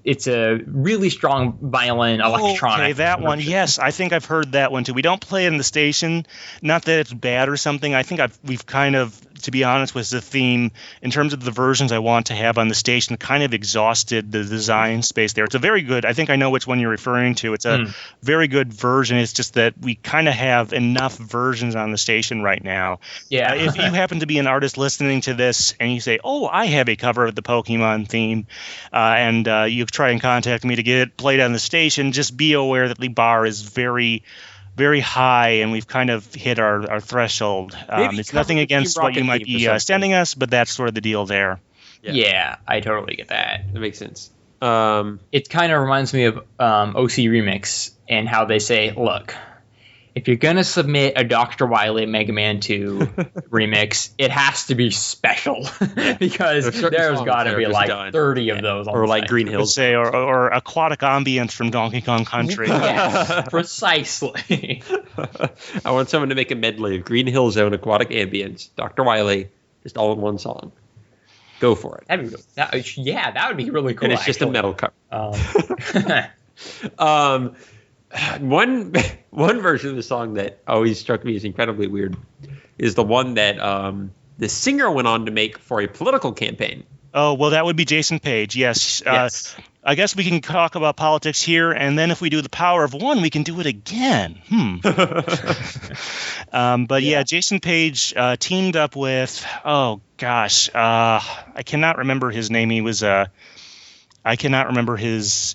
It's a really strong violin electronic. Okay, that one. Yes, I think I've heard that one too. We don't play it in the station. Not that it's bad or something. I think we've kind of, to be honest with the theme, in terms of the versions I want to have on the station, kind of exhausted the design space there. It's a very good, I think I know which one you're referring to. It's a very good version. It's just that we kind of have enough versions on the station right now. Yeah. If you happen to be an artist listening to this and you say, I have a cover of the Pokemon theme, and you try and contact me to get it played on the station, just be aware that the bar is very, very high, and we've kind of hit our threshold. It's nothing against what you might be sending us, but that's sort of the deal there. Yeah, I totally get that. That makes sense. It kind of reminds me of OC Remix and how they say, look, if you're going to submit a Dr. Wily Mega Man 2 remix, it has to be special because there's got to be like 30 of those on or the like site. Green Hills. Say, or Aquatic Ambience from Donkey Kong Country. Yes, precisely. I want someone to make a medley of Green Hill Zone, Aquatic Ambience, Dr. Wily, just all in one song. Go for it. That would be really cool. And it's just a metal cover. One version of the song that always struck me as incredibly weird is the one that the singer went on to make for a political campaign. Oh, well, that would be Jason Page. Yes. Yes. I guess we can talk about politics here, and then if we do the power of one, we can do it again. But yeah, Jason Page teamed up with, I cannot remember his name. He was, I cannot remember his.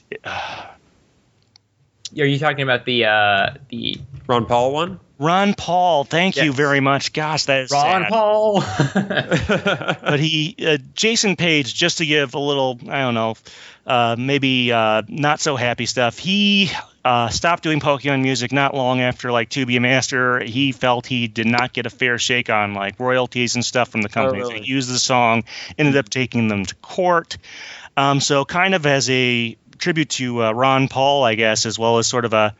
Are you talking about the Ron Paul one? Ron Paul, thank you very much. Gosh, that is Ron sad. Paul. But Jason Page, just to give a little, I don't know, maybe not so happy stuff. He stopped doing Pokemon music not long after To Be a Master. He felt he did not get a fair shake on royalties and stuff from the company. Oh, really? So he used the song, ended up taking them to court. So kind of as a tribute to Ron Paul, I guess, as well as sort of a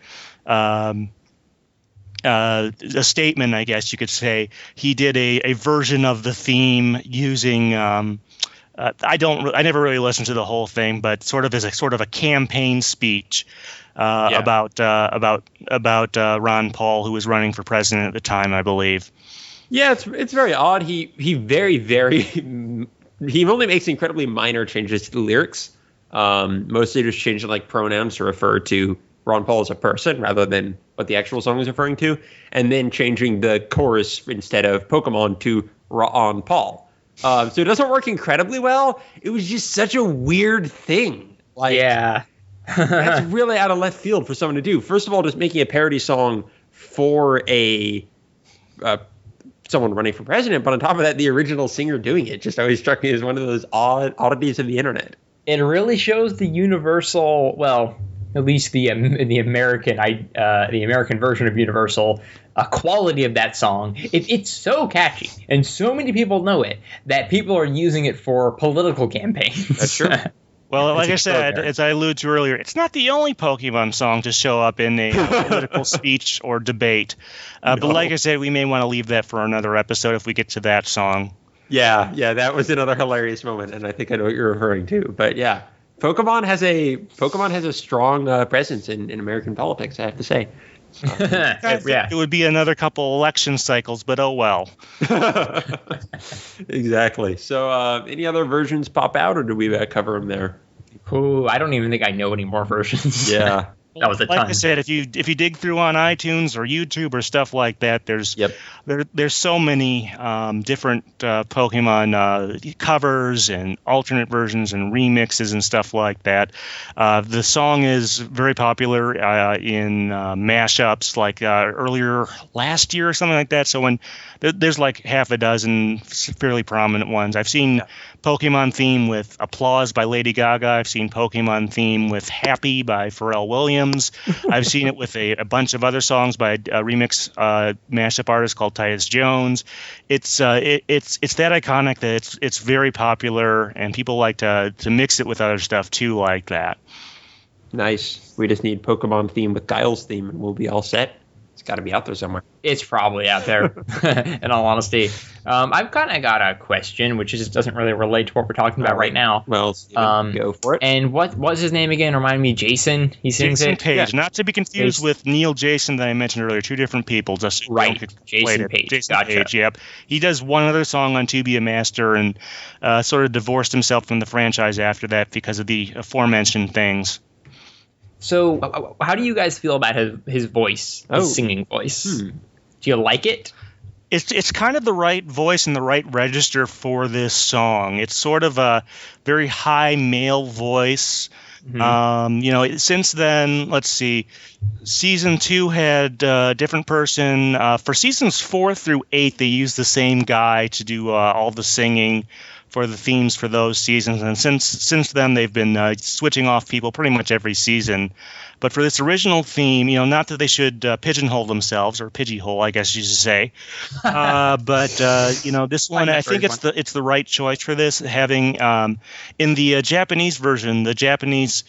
statement, I guess you could say. He did a version of the theme using. I never really listened to the whole thing, but sort of as a campaign speech about Ron Paul, who was running for president at the time, I believe. Yeah, it's very odd. He only makes incredibly minor changes to the lyrics. Mostly just changing pronouns to refer to Ron Paul as a person rather than what the actual song is referring to, and then changing the chorus instead of Pokemon to Ron Paul. So it doesn't work incredibly well. It was just such a weird thing. That's really out of left field for someone to do. First of all, just making a parody song for someone running for president, but on top of that, the original singer doing it just always struck me as one of those oddities of the internet. It really shows the universal, well, at least the American version of Universal quality of that song. It's so catchy, and so many people know it that people are using it for political campaigns. That's true. Well, like I said, as I alluded to earlier, it's not the only Pokemon song to show up in a political speech or debate. But like I said, we may want to leave that for another episode if we get to that song. Yeah, that was another hilarious moment, and I think I know what you're referring to. But yeah, Pokemon has a strong presence in American politics, I have to say. It would be another couple election cycles, but oh well. Exactly. So any other versions pop out, or do we cover them there? Ooh, I don't even think I know any more versions. Yeah. That was a ton. Like I said, if you dig through on iTunes or YouTube or stuff like that, there's so many different Pokemon covers and alternate versions and remixes and stuff like that. The song is very popular in mashups earlier last year or something like that. So when there's half a dozen fairly prominent ones. I've seen Pokemon theme with Applause by Lady Gaga. I've seen Pokemon theme with Happy by Pharrell Williams. I've seen it with a bunch of other songs by a remix mashup artist called Titus Jones. It's that iconic that it's very popular, and people like to mix it with other stuff too, like that. Nice. We just need Pokemon theme with Guile's theme, and we'll be all set. It's got to be out there somewhere. It's probably out there, in all honesty. I've kind of got a question, which just doesn't really relate to what we're talking about right now. Well, Steven, go for it. And what's his name again? Remind me, Jason? He sings Jason it? Page, not to be confused with Neil Jason that I mentioned earlier. Two different people. Just right, Jason Page. Jason Gotcha. Page, yep. He does one other song on To Be a Master and sort of divorced himself from the franchise after that because of the aforementioned things. So, how do you guys feel about his voice, his singing voice? Do you like it? It's kind of the right voice and the right register for this song. It's sort of a very high male voice. Mm-hmm. Since then, let's see, season 2 had a different person. For seasons 4 through 8, they used the same guy to do all the singing for the themes for those seasons, and since then they've been switching off people pretty much every season. But for this original theme, not that they should pigeonhole themselves, or pigeonhole, I guess you should say, but this one, I think it's the right choice for this. Having in the Japanese version, the Japanese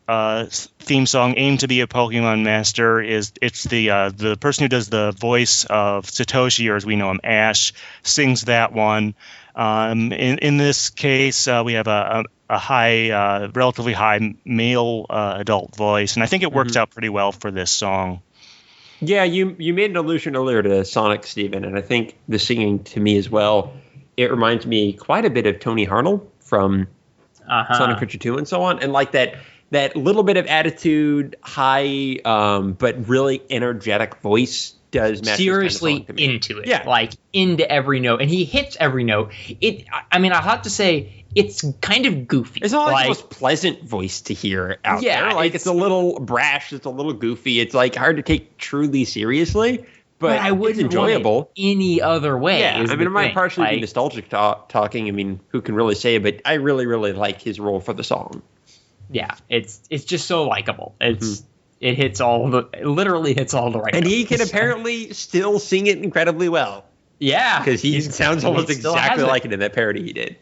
theme song "Aim to Be a Pokemon Master" it's the person who does the voice of Satoshi, or as we know him, Ash, sings that one. In this case, we have a high, relatively high male adult voice, and I think it works out pretty well for this song. Yeah, you made an allusion earlier to Sonic, Steven, and I think the singing to me as well, it reminds me quite a bit of Tony Harnell from Sonic Adventure 2 and so on, and like that little bit of attitude, high but really energetic voice does match seriously this kind of song to me. Into it, like into every note, and he hits every note. I have to say, it's kind of goofy. It's not like the most pleasant voice to hear out there. Like it's a little brash, it's a little goofy. It's like hard to take truly seriously, but I wouldn't it's enjoyable want it any other way. Yeah, I mean, it might partially be nostalgic talking. I mean, who can really say? But I really, really like his role for the song. Yeah, it's just so likable. It literally hits all the right. And notes. he can apparently still sing it incredibly well. Yeah, because he sounds almost exactly like it in that parody he did,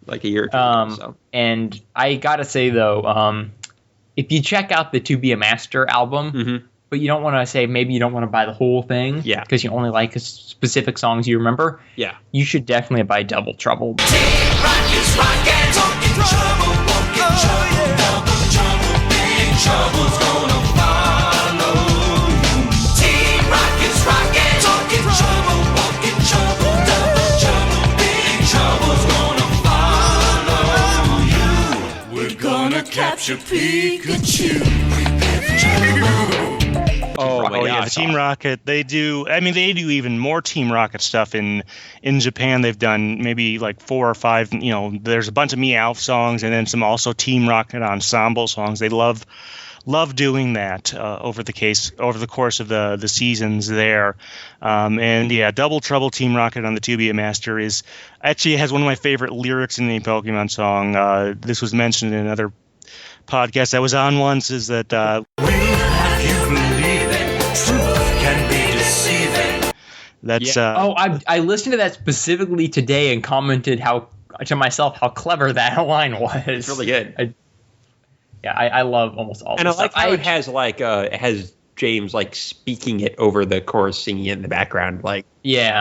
like a year or two ago. So. And I gotta say though, if you check out the To Be a Master album, but you don't want to say maybe you don't want to buy the whole thing, because you only like specific songs you remember, you should definitely buy Double Trouble. Trouble's gonna follow you. Team Rocket's rockin', talking trouble, walking trouble, double trouble, big trouble's gonna follow you. We're gonna capture Pikachu. Oh yeah, the Team Rocket. They do even more Team Rocket stuff in Japan. They've done maybe like 4 or 5. There's a bunch of Meowth songs and then some also Team Rocket ensemble songs. They love doing that over the course of the seasons there. And yeah, Double Trouble Team Rocket on the To Be a Master has one of my favorite lyrics in the Pokemon song. This was mentioned in another podcast I was on once. Is that That's I listened to that specifically today and commented to myself how clever that line was. It's really good. I love almost all. And I like how it has James like speaking it over the chorus, singing it in the background. Like they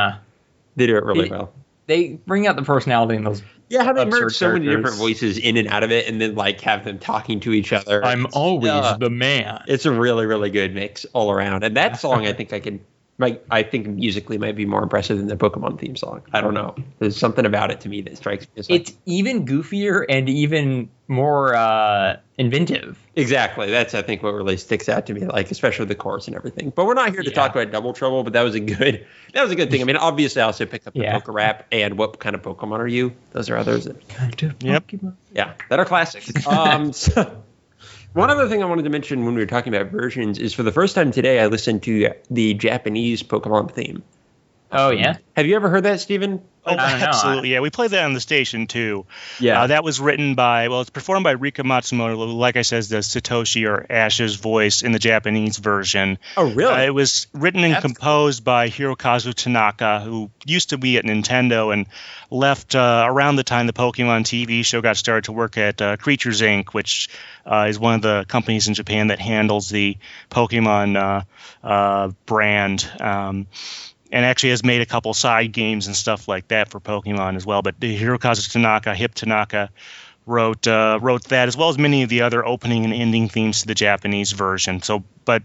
do it really well. They bring out the personality in those. Yeah, how they merge so many different voices in and out of it, and then like have them talking to each other. I'm always the man. It's a really, really good mix all around. And that song, I think musically might be more impressive than the Pokemon theme song. I don't know. There's something about it to me that strikes me as it's even goofier and even more inventive. Exactly. That's, I think, what really sticks out to me, like especially the chorus and everything. But we're not here to talk about Double Trouble, but that was a good thing. I mean, obviously I also picked up the Poke Rap and What Kind of Pokemon Are You? Those are others that are classics. So one other thing I wanted to mention when we were talking about versions is for the first time today, I listened to the Japanese Pokemon theme. Oh, yeah? Have you ever heard that, Steven? Oh, absolutely. Yeah, we played that on the station, too. Yeah. That was it's performed by Rika Matsumoto, who, like I said, the Satoshi or Ash's voice in the Japanese version. Oh, really? It was written and composed by Hirokazu Tanaka, who used to be at Nintendo and left around the time the Pokemon TV show got started to work at Creatures Inc., which is one of the companies in Japan that handles the Pokemon brand. And actually has made a couple side games and stuff like that for Pokemon as well. But Hirokazu Tanaka, Hip Tanaka, wrote that, as well as many of the other opening and ending themes to the Japanese version. So, but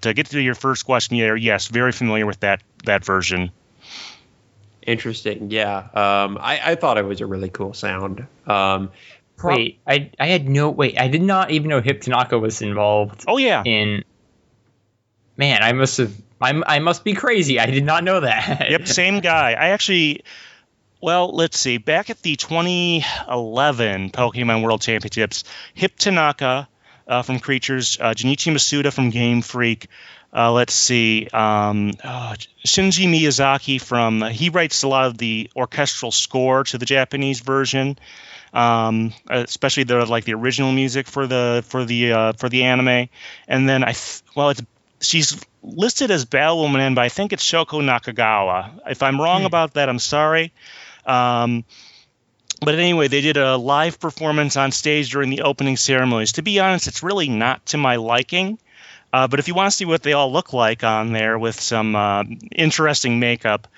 to get to your first question, yes, very familiar with that version. Interesting, yeah. I thought it was a really cool sound. I did not even know Hip Tanaka was involved. Oh yeah. Man, I must be crazy. I did not know that. Yep, same guy. Let's see. Back at the 2011 Pokemon World Championships, Hip Tanaka from Creatures, Junichi Masuda from Game Freak, Shinji Miyazaki he writes a lot of the orchestral score to the Japanese version, especially the original music for the anime. And then she's listed as Batwoman N, but I think it's Shoko Nakagawa. If I'm wrong about that, I'm sorry. But anyway, they did a live performance on stage during the opening ceremonies. To be honest, it's really not to my liking. But if you want to see what they all look like on there with some interesting makeup,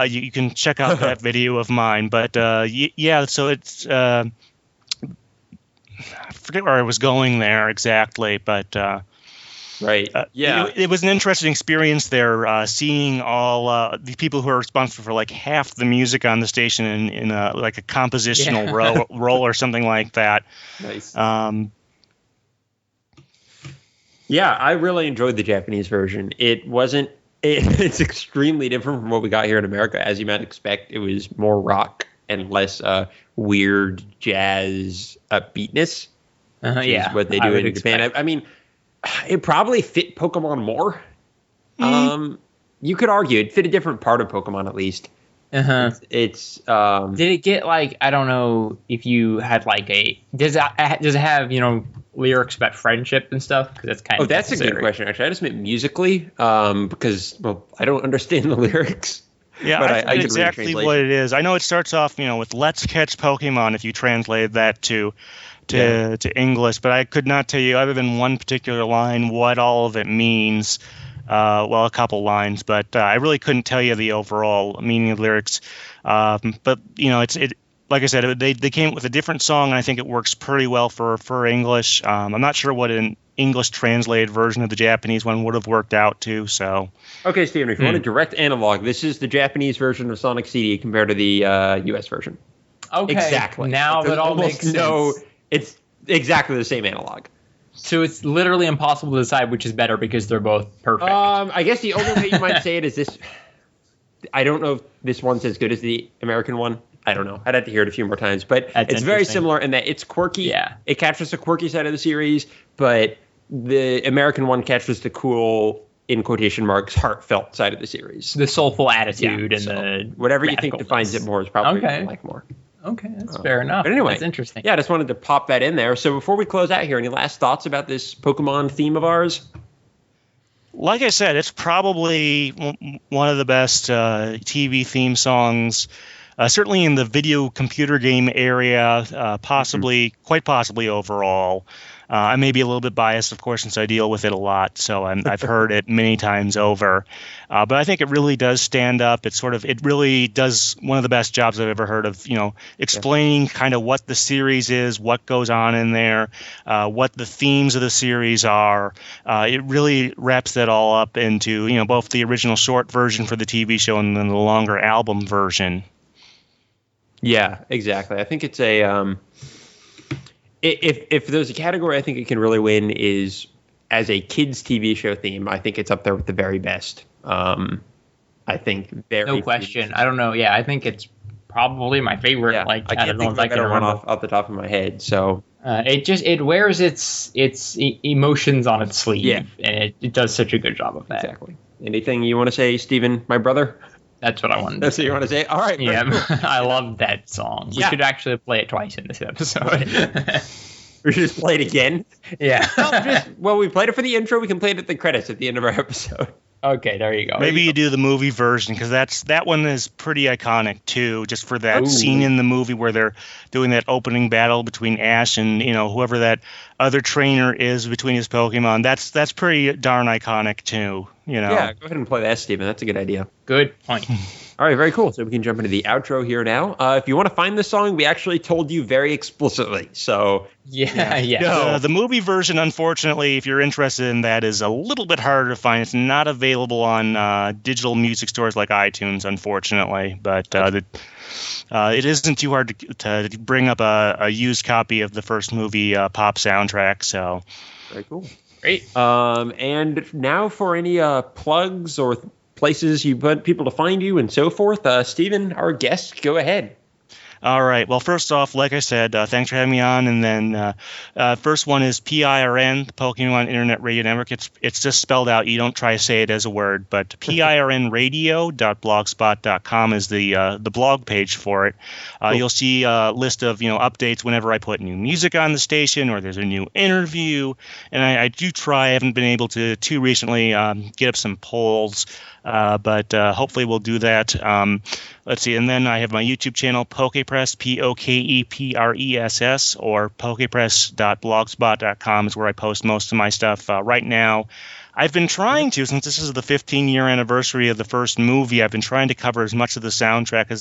you can check out that video of mine. But so it's I forget where I was going there exactly, but Right. Yeah. It was an interesting experience there, seeing all the people who are responsible for like half the music on the station in like a compositional role or something like that. Nice. Yeah, I really enjoyed the Japanese version. It's extremely different from what we got here in America, as you might expect. It was more rock and less weird jazz upbeatness. Yeah, what they do in Japan. I mean, it probably fit Pokemon more. You could argue it fit a different part of Pokemon at least. It's did it get like, I don't know if you had like does it have lyrics about friendship and stuff? Because that's kind of that's necessary. A good question actually. I just meant musically because I don't understand the lyrics. Yeah, but I exactly what it is. I know it starts off with "Let's catch Pokemon" if you translate that to English, but I could not tell you other than one particular line what all of it means. A couple lines, but I really couldn't tell you the overall meaning of the lyrics. But it like I said, they came up with a different song, and I think it works pretty well for English. I'm not sure what an English translated version of the Japanese one would have worked out to. So okay, Steven, if you want a direct analog, this is the Japanese version of Sonic CD compared to the U.S. version. Okay, exactly. Now that all makes sense. It's exactly the same analog. So it's literally impossible to decide which is better because they're both perfect. I guess the only way you might say it is this. I don't know if this one's as good as the American one. I don't know. I'd have to hear it a few more times. But it's very similar in that it's quirky. Yeah. It captures the quirky side of the series, but the American one captures the cool, in quotation marks, heartfelt side of the series. The soulful attitude and the whatever you think defines it more is probably what you like more. Okay, that's fair enough. But anyway, that's interesting. Yeah, I just wanted to pop that in there. So before we close out here, any last thoughts about this Pokemon theme of ours? Like I said, it's probably one of the best TV theme songs, certainly in the video computer game area, quite possibly overall. I may be a little bit biased, of course, since I deal with it a lot, so I've heard it many times over. But I think it really does stand up. It really does one of the best jobs I've ever heard of, explaining kind of what the series is, what goes on in there, what the themes of the series are. It really wraps that all up into, both the original short version for the TV show and then the longer album version. Yeah, exactly. I think it's a if there's a category I think it can really win is as a kids TV show theme, I think it's up there with the very best. I think no question. I don't know. Yeah, I think it's probably my favorite. Yeah, I can't think of a better one off the top of my head. So it wears its emotions on its sleeve, and it does such a good job of that. Exactly. Anything you want to say, Steven, my brother? That's what I wanted. That's what you want to say? All right. Yeah, I love that song. We should actually play it twice in this episode. We should just play it again? Yeah. We played it for the intro. We can play it at the credits at the end of our episode. Okay, there you go. Maybe you do the movie version, because that one is pretty iconic too, just for that scene in the movie where they're doing that opening battle between Ash and whoever that other trainer is between his Pokemon. That's pretty darn iconic too. Yeah, go ahead and play that, Steven. That's a good idea. Good point. All right, very cool. So we can jump into the outro here now. If you want to find this song, we actually told you very explicitly. So yeah. The movie version, unfortunately, if you're interested in that, is a little bit harder to find. It's not available on digital music stores like iTunes, unfortunately. But it isn't too hard to bring up a used copy of the first movie pop soundtrack. So very cool. Great. And now for any plugs or places you want people to find you and so forth. Steven, our guest, go ahead. All right. Well, first off, like I said, thanks for having me on. And then first one is PIRN, the Pokemon Internet Radio Network. It's just spelled out. You don't try to say it as a word, but PIRNradio.blogspot.com is the blog page for it. Cool. You'll see a list of updates whenever I put new music on the station or there's a new interview. And I do try. I haven't been able to too recently get up some polls. But hopefully we'll do that. Let's see. And then I have my YouTube channel, Pokepress, Pokepress, or pokepress.blogspot.com is where I post most of my stuff right now. I've been trying to, since this is the 15-year anniversary of the first movie, I've been trying to cover as much of the soundtrack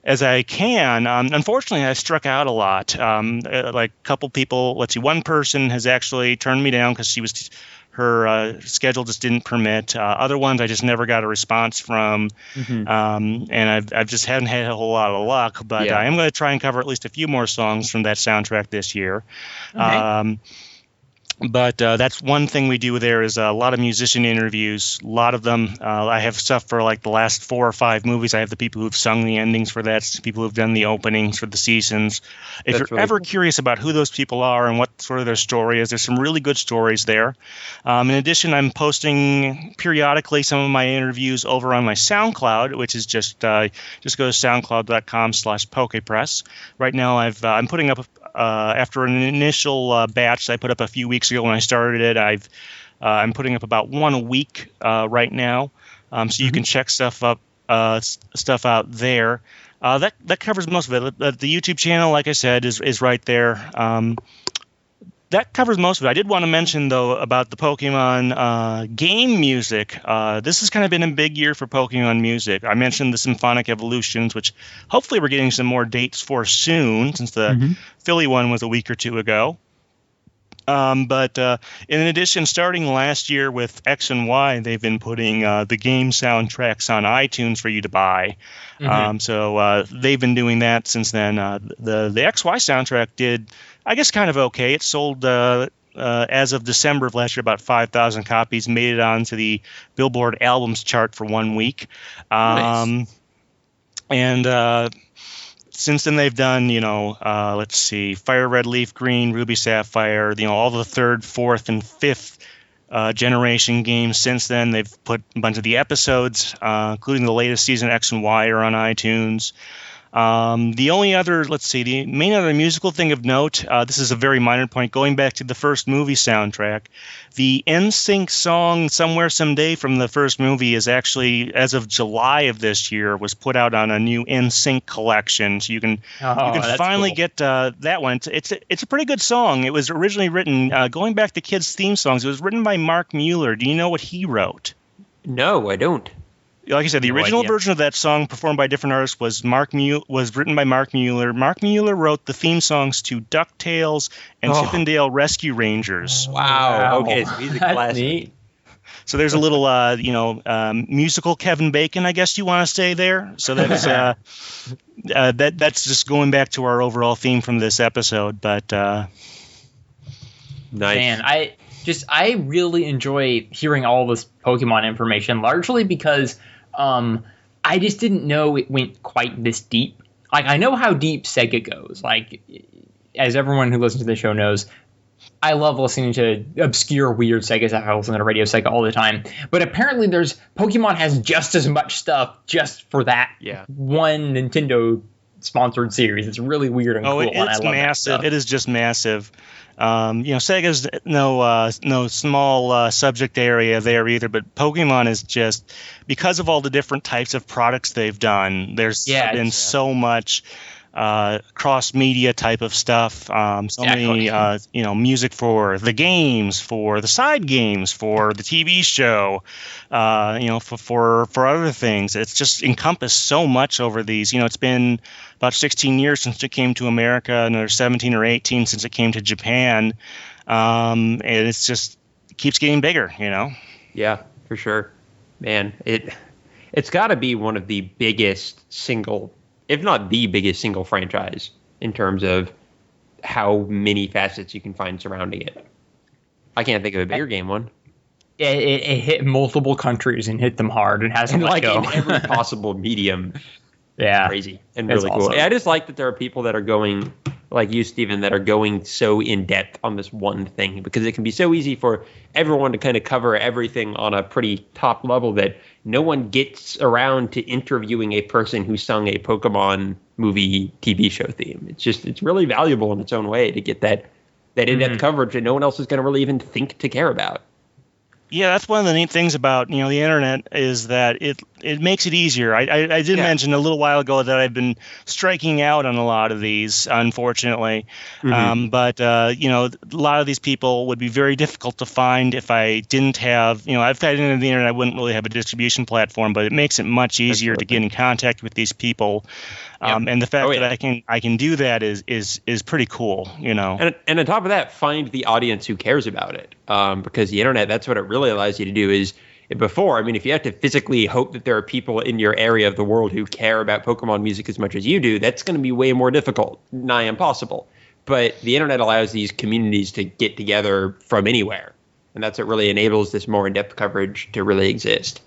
as I can. Unfortunately, I struck out a lot. Like a couple people, one person has actually turned me down because she was her schedule just didn't permit. Other ones I just never got a response from, and I've just hadn't had a whole lot of luck. But I am going to try and cover at least a few more songs from that soundtrack this year. Okay. But that's one thing we do there is a lot of musician interviews. A lot of them. I have stuff for like the last 4 or 5 movies. I have the people who've sung the endings for that, people who've done the openings for the seasons. If you're ever curious about who those people are and what sort of their story is, there's some really good stories there. In addition, I'm posting periodically some of my interviews over on my SoundCloud, which is just go to soundcloud.com/pokepress. Right now, I'm putting up after an initial batch I put up a few weeks ago when I started it. I'm putting up about one a week right now, so you can check stuff out there. That covers most of it. The YouTube channel, like I said, is right there. That covers most of it. I did want to mention, though, about the Pokemon game music. This has kind of been a big year for Pokemon music. I mentioned the Symphonic Evolutions, which hopefully we're getting some more dates for soon, since the Philly one was a week or two ago. But in addition, starting last year with X and Y, they've been putting the game soundtracks on iTunes for you to buy. So they've been doing that since then. The XY soundtrack did, I guess, kind of okay. It sold, as of December of last year, about 5,000 copies, made it onto the Billboard Albums chart for 1 week. Nice. And since then, they've done, let's see, Fire Red Leaf Green, Ruby Sapphire, all the 3rd, 4th, and 5th generation games. Since then, they've put a bunch of the episodes, including the latest season X and Y, are on iTunes. The only other, the main other musical thing of note, this is a very minor point, going back to the first movie soundtrack, the NSYNC song Somewhere Someday from the first movie is actually, as of July of this year, was put out on a new NSYNC collection. So you can finally get that one. It's a pretty good song. It was originally written, going back to kids' theme songs, it was written by Mark Mueller. Do you know what he wrote? No, I don't. Like I said, the original version of that song, performed by different artists, was written by Mark Mueller. Mark Mueller wrote the theme songs to DuckTales and Chippendale Rescue Rangers. Wow. Okay, so he's a classic. So there's a little, musical Kevin Bacon, I guess you want to say there. So that's that's just going back to our overall theme from this episode. But nice. Man, I really enjoy hearing all this Pokemon information, largely because I just didn't know it went quite this deep. Like, I know how deep Sega goes. Like, as everyone who listens to the show knows, I love listening to obscure, weird Sega stuff. I listen to Radio Sega all the time. But apparently Pokemon has just as much stuff just for that one Nintendo-sponsored series. It's really weird and cool. It's and I love massive. It is just massive. Sega's no small subject area there either, but Pokemon is just, because of all the different types of products they've done, there's been so much cross-media type of stuff, many music for the games, for the side games, for the TV show, for other things. It's just encompassed so much over these. It's been about 16 years since it came to America, and there's 17 or 18 since it came to Japan, and it's just keeps getting bigger. Yeah, for sure, man. It's got to be one of the biggest single, if not the biggest single franchise in terms of how many facets you can find surrounding it. I can't think of a bigger game one. It hit multiple countries and hit them hard and hasn't let go. In every possible medium. Yeah. Crazy and really cool. Awesome. I just like that there are people that are going, like you, Steven, that are going so in depth on this one thing, because it can be so easy for everyone to kind of cover everything on a pretty top level that no one gets around to interviewing a person who sung a Pokemon movie TV show theme. It's really valuable in its own way to get that in-depth coverage that no one else is going to really even think to care about. Yeah, that's one of the neat things about the internet, is that it it makes it easier. I did mention a little while ago that I've been striking out on a lot of these, unfortunately. But a lot of these people would be very difficult to find if I didn't have, I've tied into the internet, I wouldn't really have a distribution platform, but it makes it much easier to get in contact with these people. And the fact that I can do that is pretty cool, And on top of that, find the audience who cares about it. Because the internet, that's what it really allows you to do is before. I mean, if you have to physically hope that there are people in your area of the world who care about Pokemon music as much as you do, that's going to be way more difficult, nigh impossible. But the internet allows these communities to get together from anywhere. And that's what really enables this more in-depth coverage to really exist.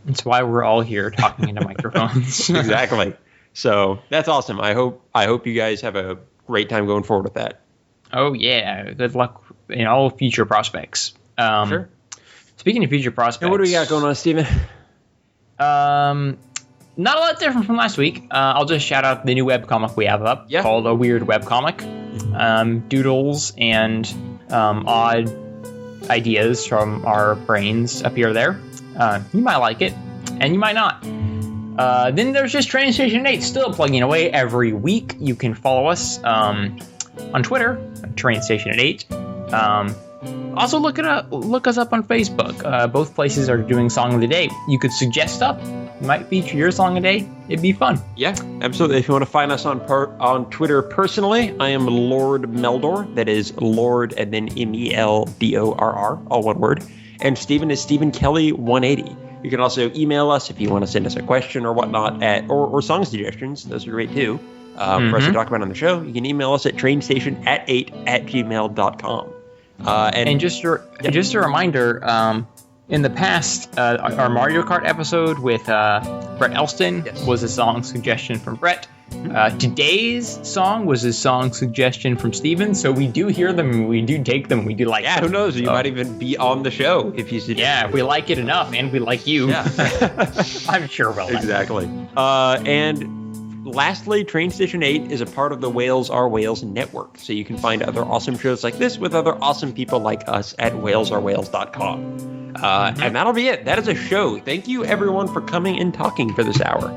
That's why we're all here talking into microphones. Exactly. So that's awesome. I hope you guys have a great time going forward with that. Oh, yeah. Good luck in all future prospects. Sure. Speaking of future prospects. Hey, what do we got going on, Steven? Not a lot different from last week. I'll just shout out the new webcomic we have up called A Weird Webcomic. Doodles and odd ideas from our brains appear there. You might like it, and you might not. Then there's just Train Station 8 still plugging away every week. You can follow us on Twitter, Train Station 8. Also look us up on Facebook. Both places are doing Song of the Day. You could suggest stuff. It might feature your song of the day. It'd be fun. Yeah, absolutely. If you want to find us on Twitter personally, I am Lord Meldor. That is Lord and then MELDORR, all one word. And Steven is Steven Kelly 180. You can also email us if you want to send us a question or whatnot or song suggestions. Those are great too. For us to talk about on the show. You can email us at trainstation8@gmail.com. And just a reminder, in the past, our Mario Kart episode with Brett Elston was a song suggestion from Brett. Today's song was a song suggestion from Steven, so we do hear them, we do take them, we do like them. Who knows? You might even be on the show if you suggest. Yeah, if we like it enough, and we like you. Yeah. I'm sure we'll like exactly. And lastly, Train Station 8 is a part of the Whales Are Whales network, so you can find other awesome shows like this with other awesome people like us at whalesareWhales.com. And that'll be it. That is a show. Thank you, everyone, for coming and talking for this hour.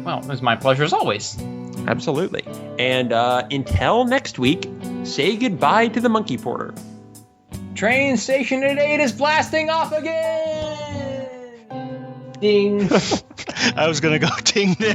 Well, it was my pleasure as always. Absolutely. And until next week, say goodbye to the Monkey Porter. Train Station 8 is blasting off again! Ding. I was going to go ding there.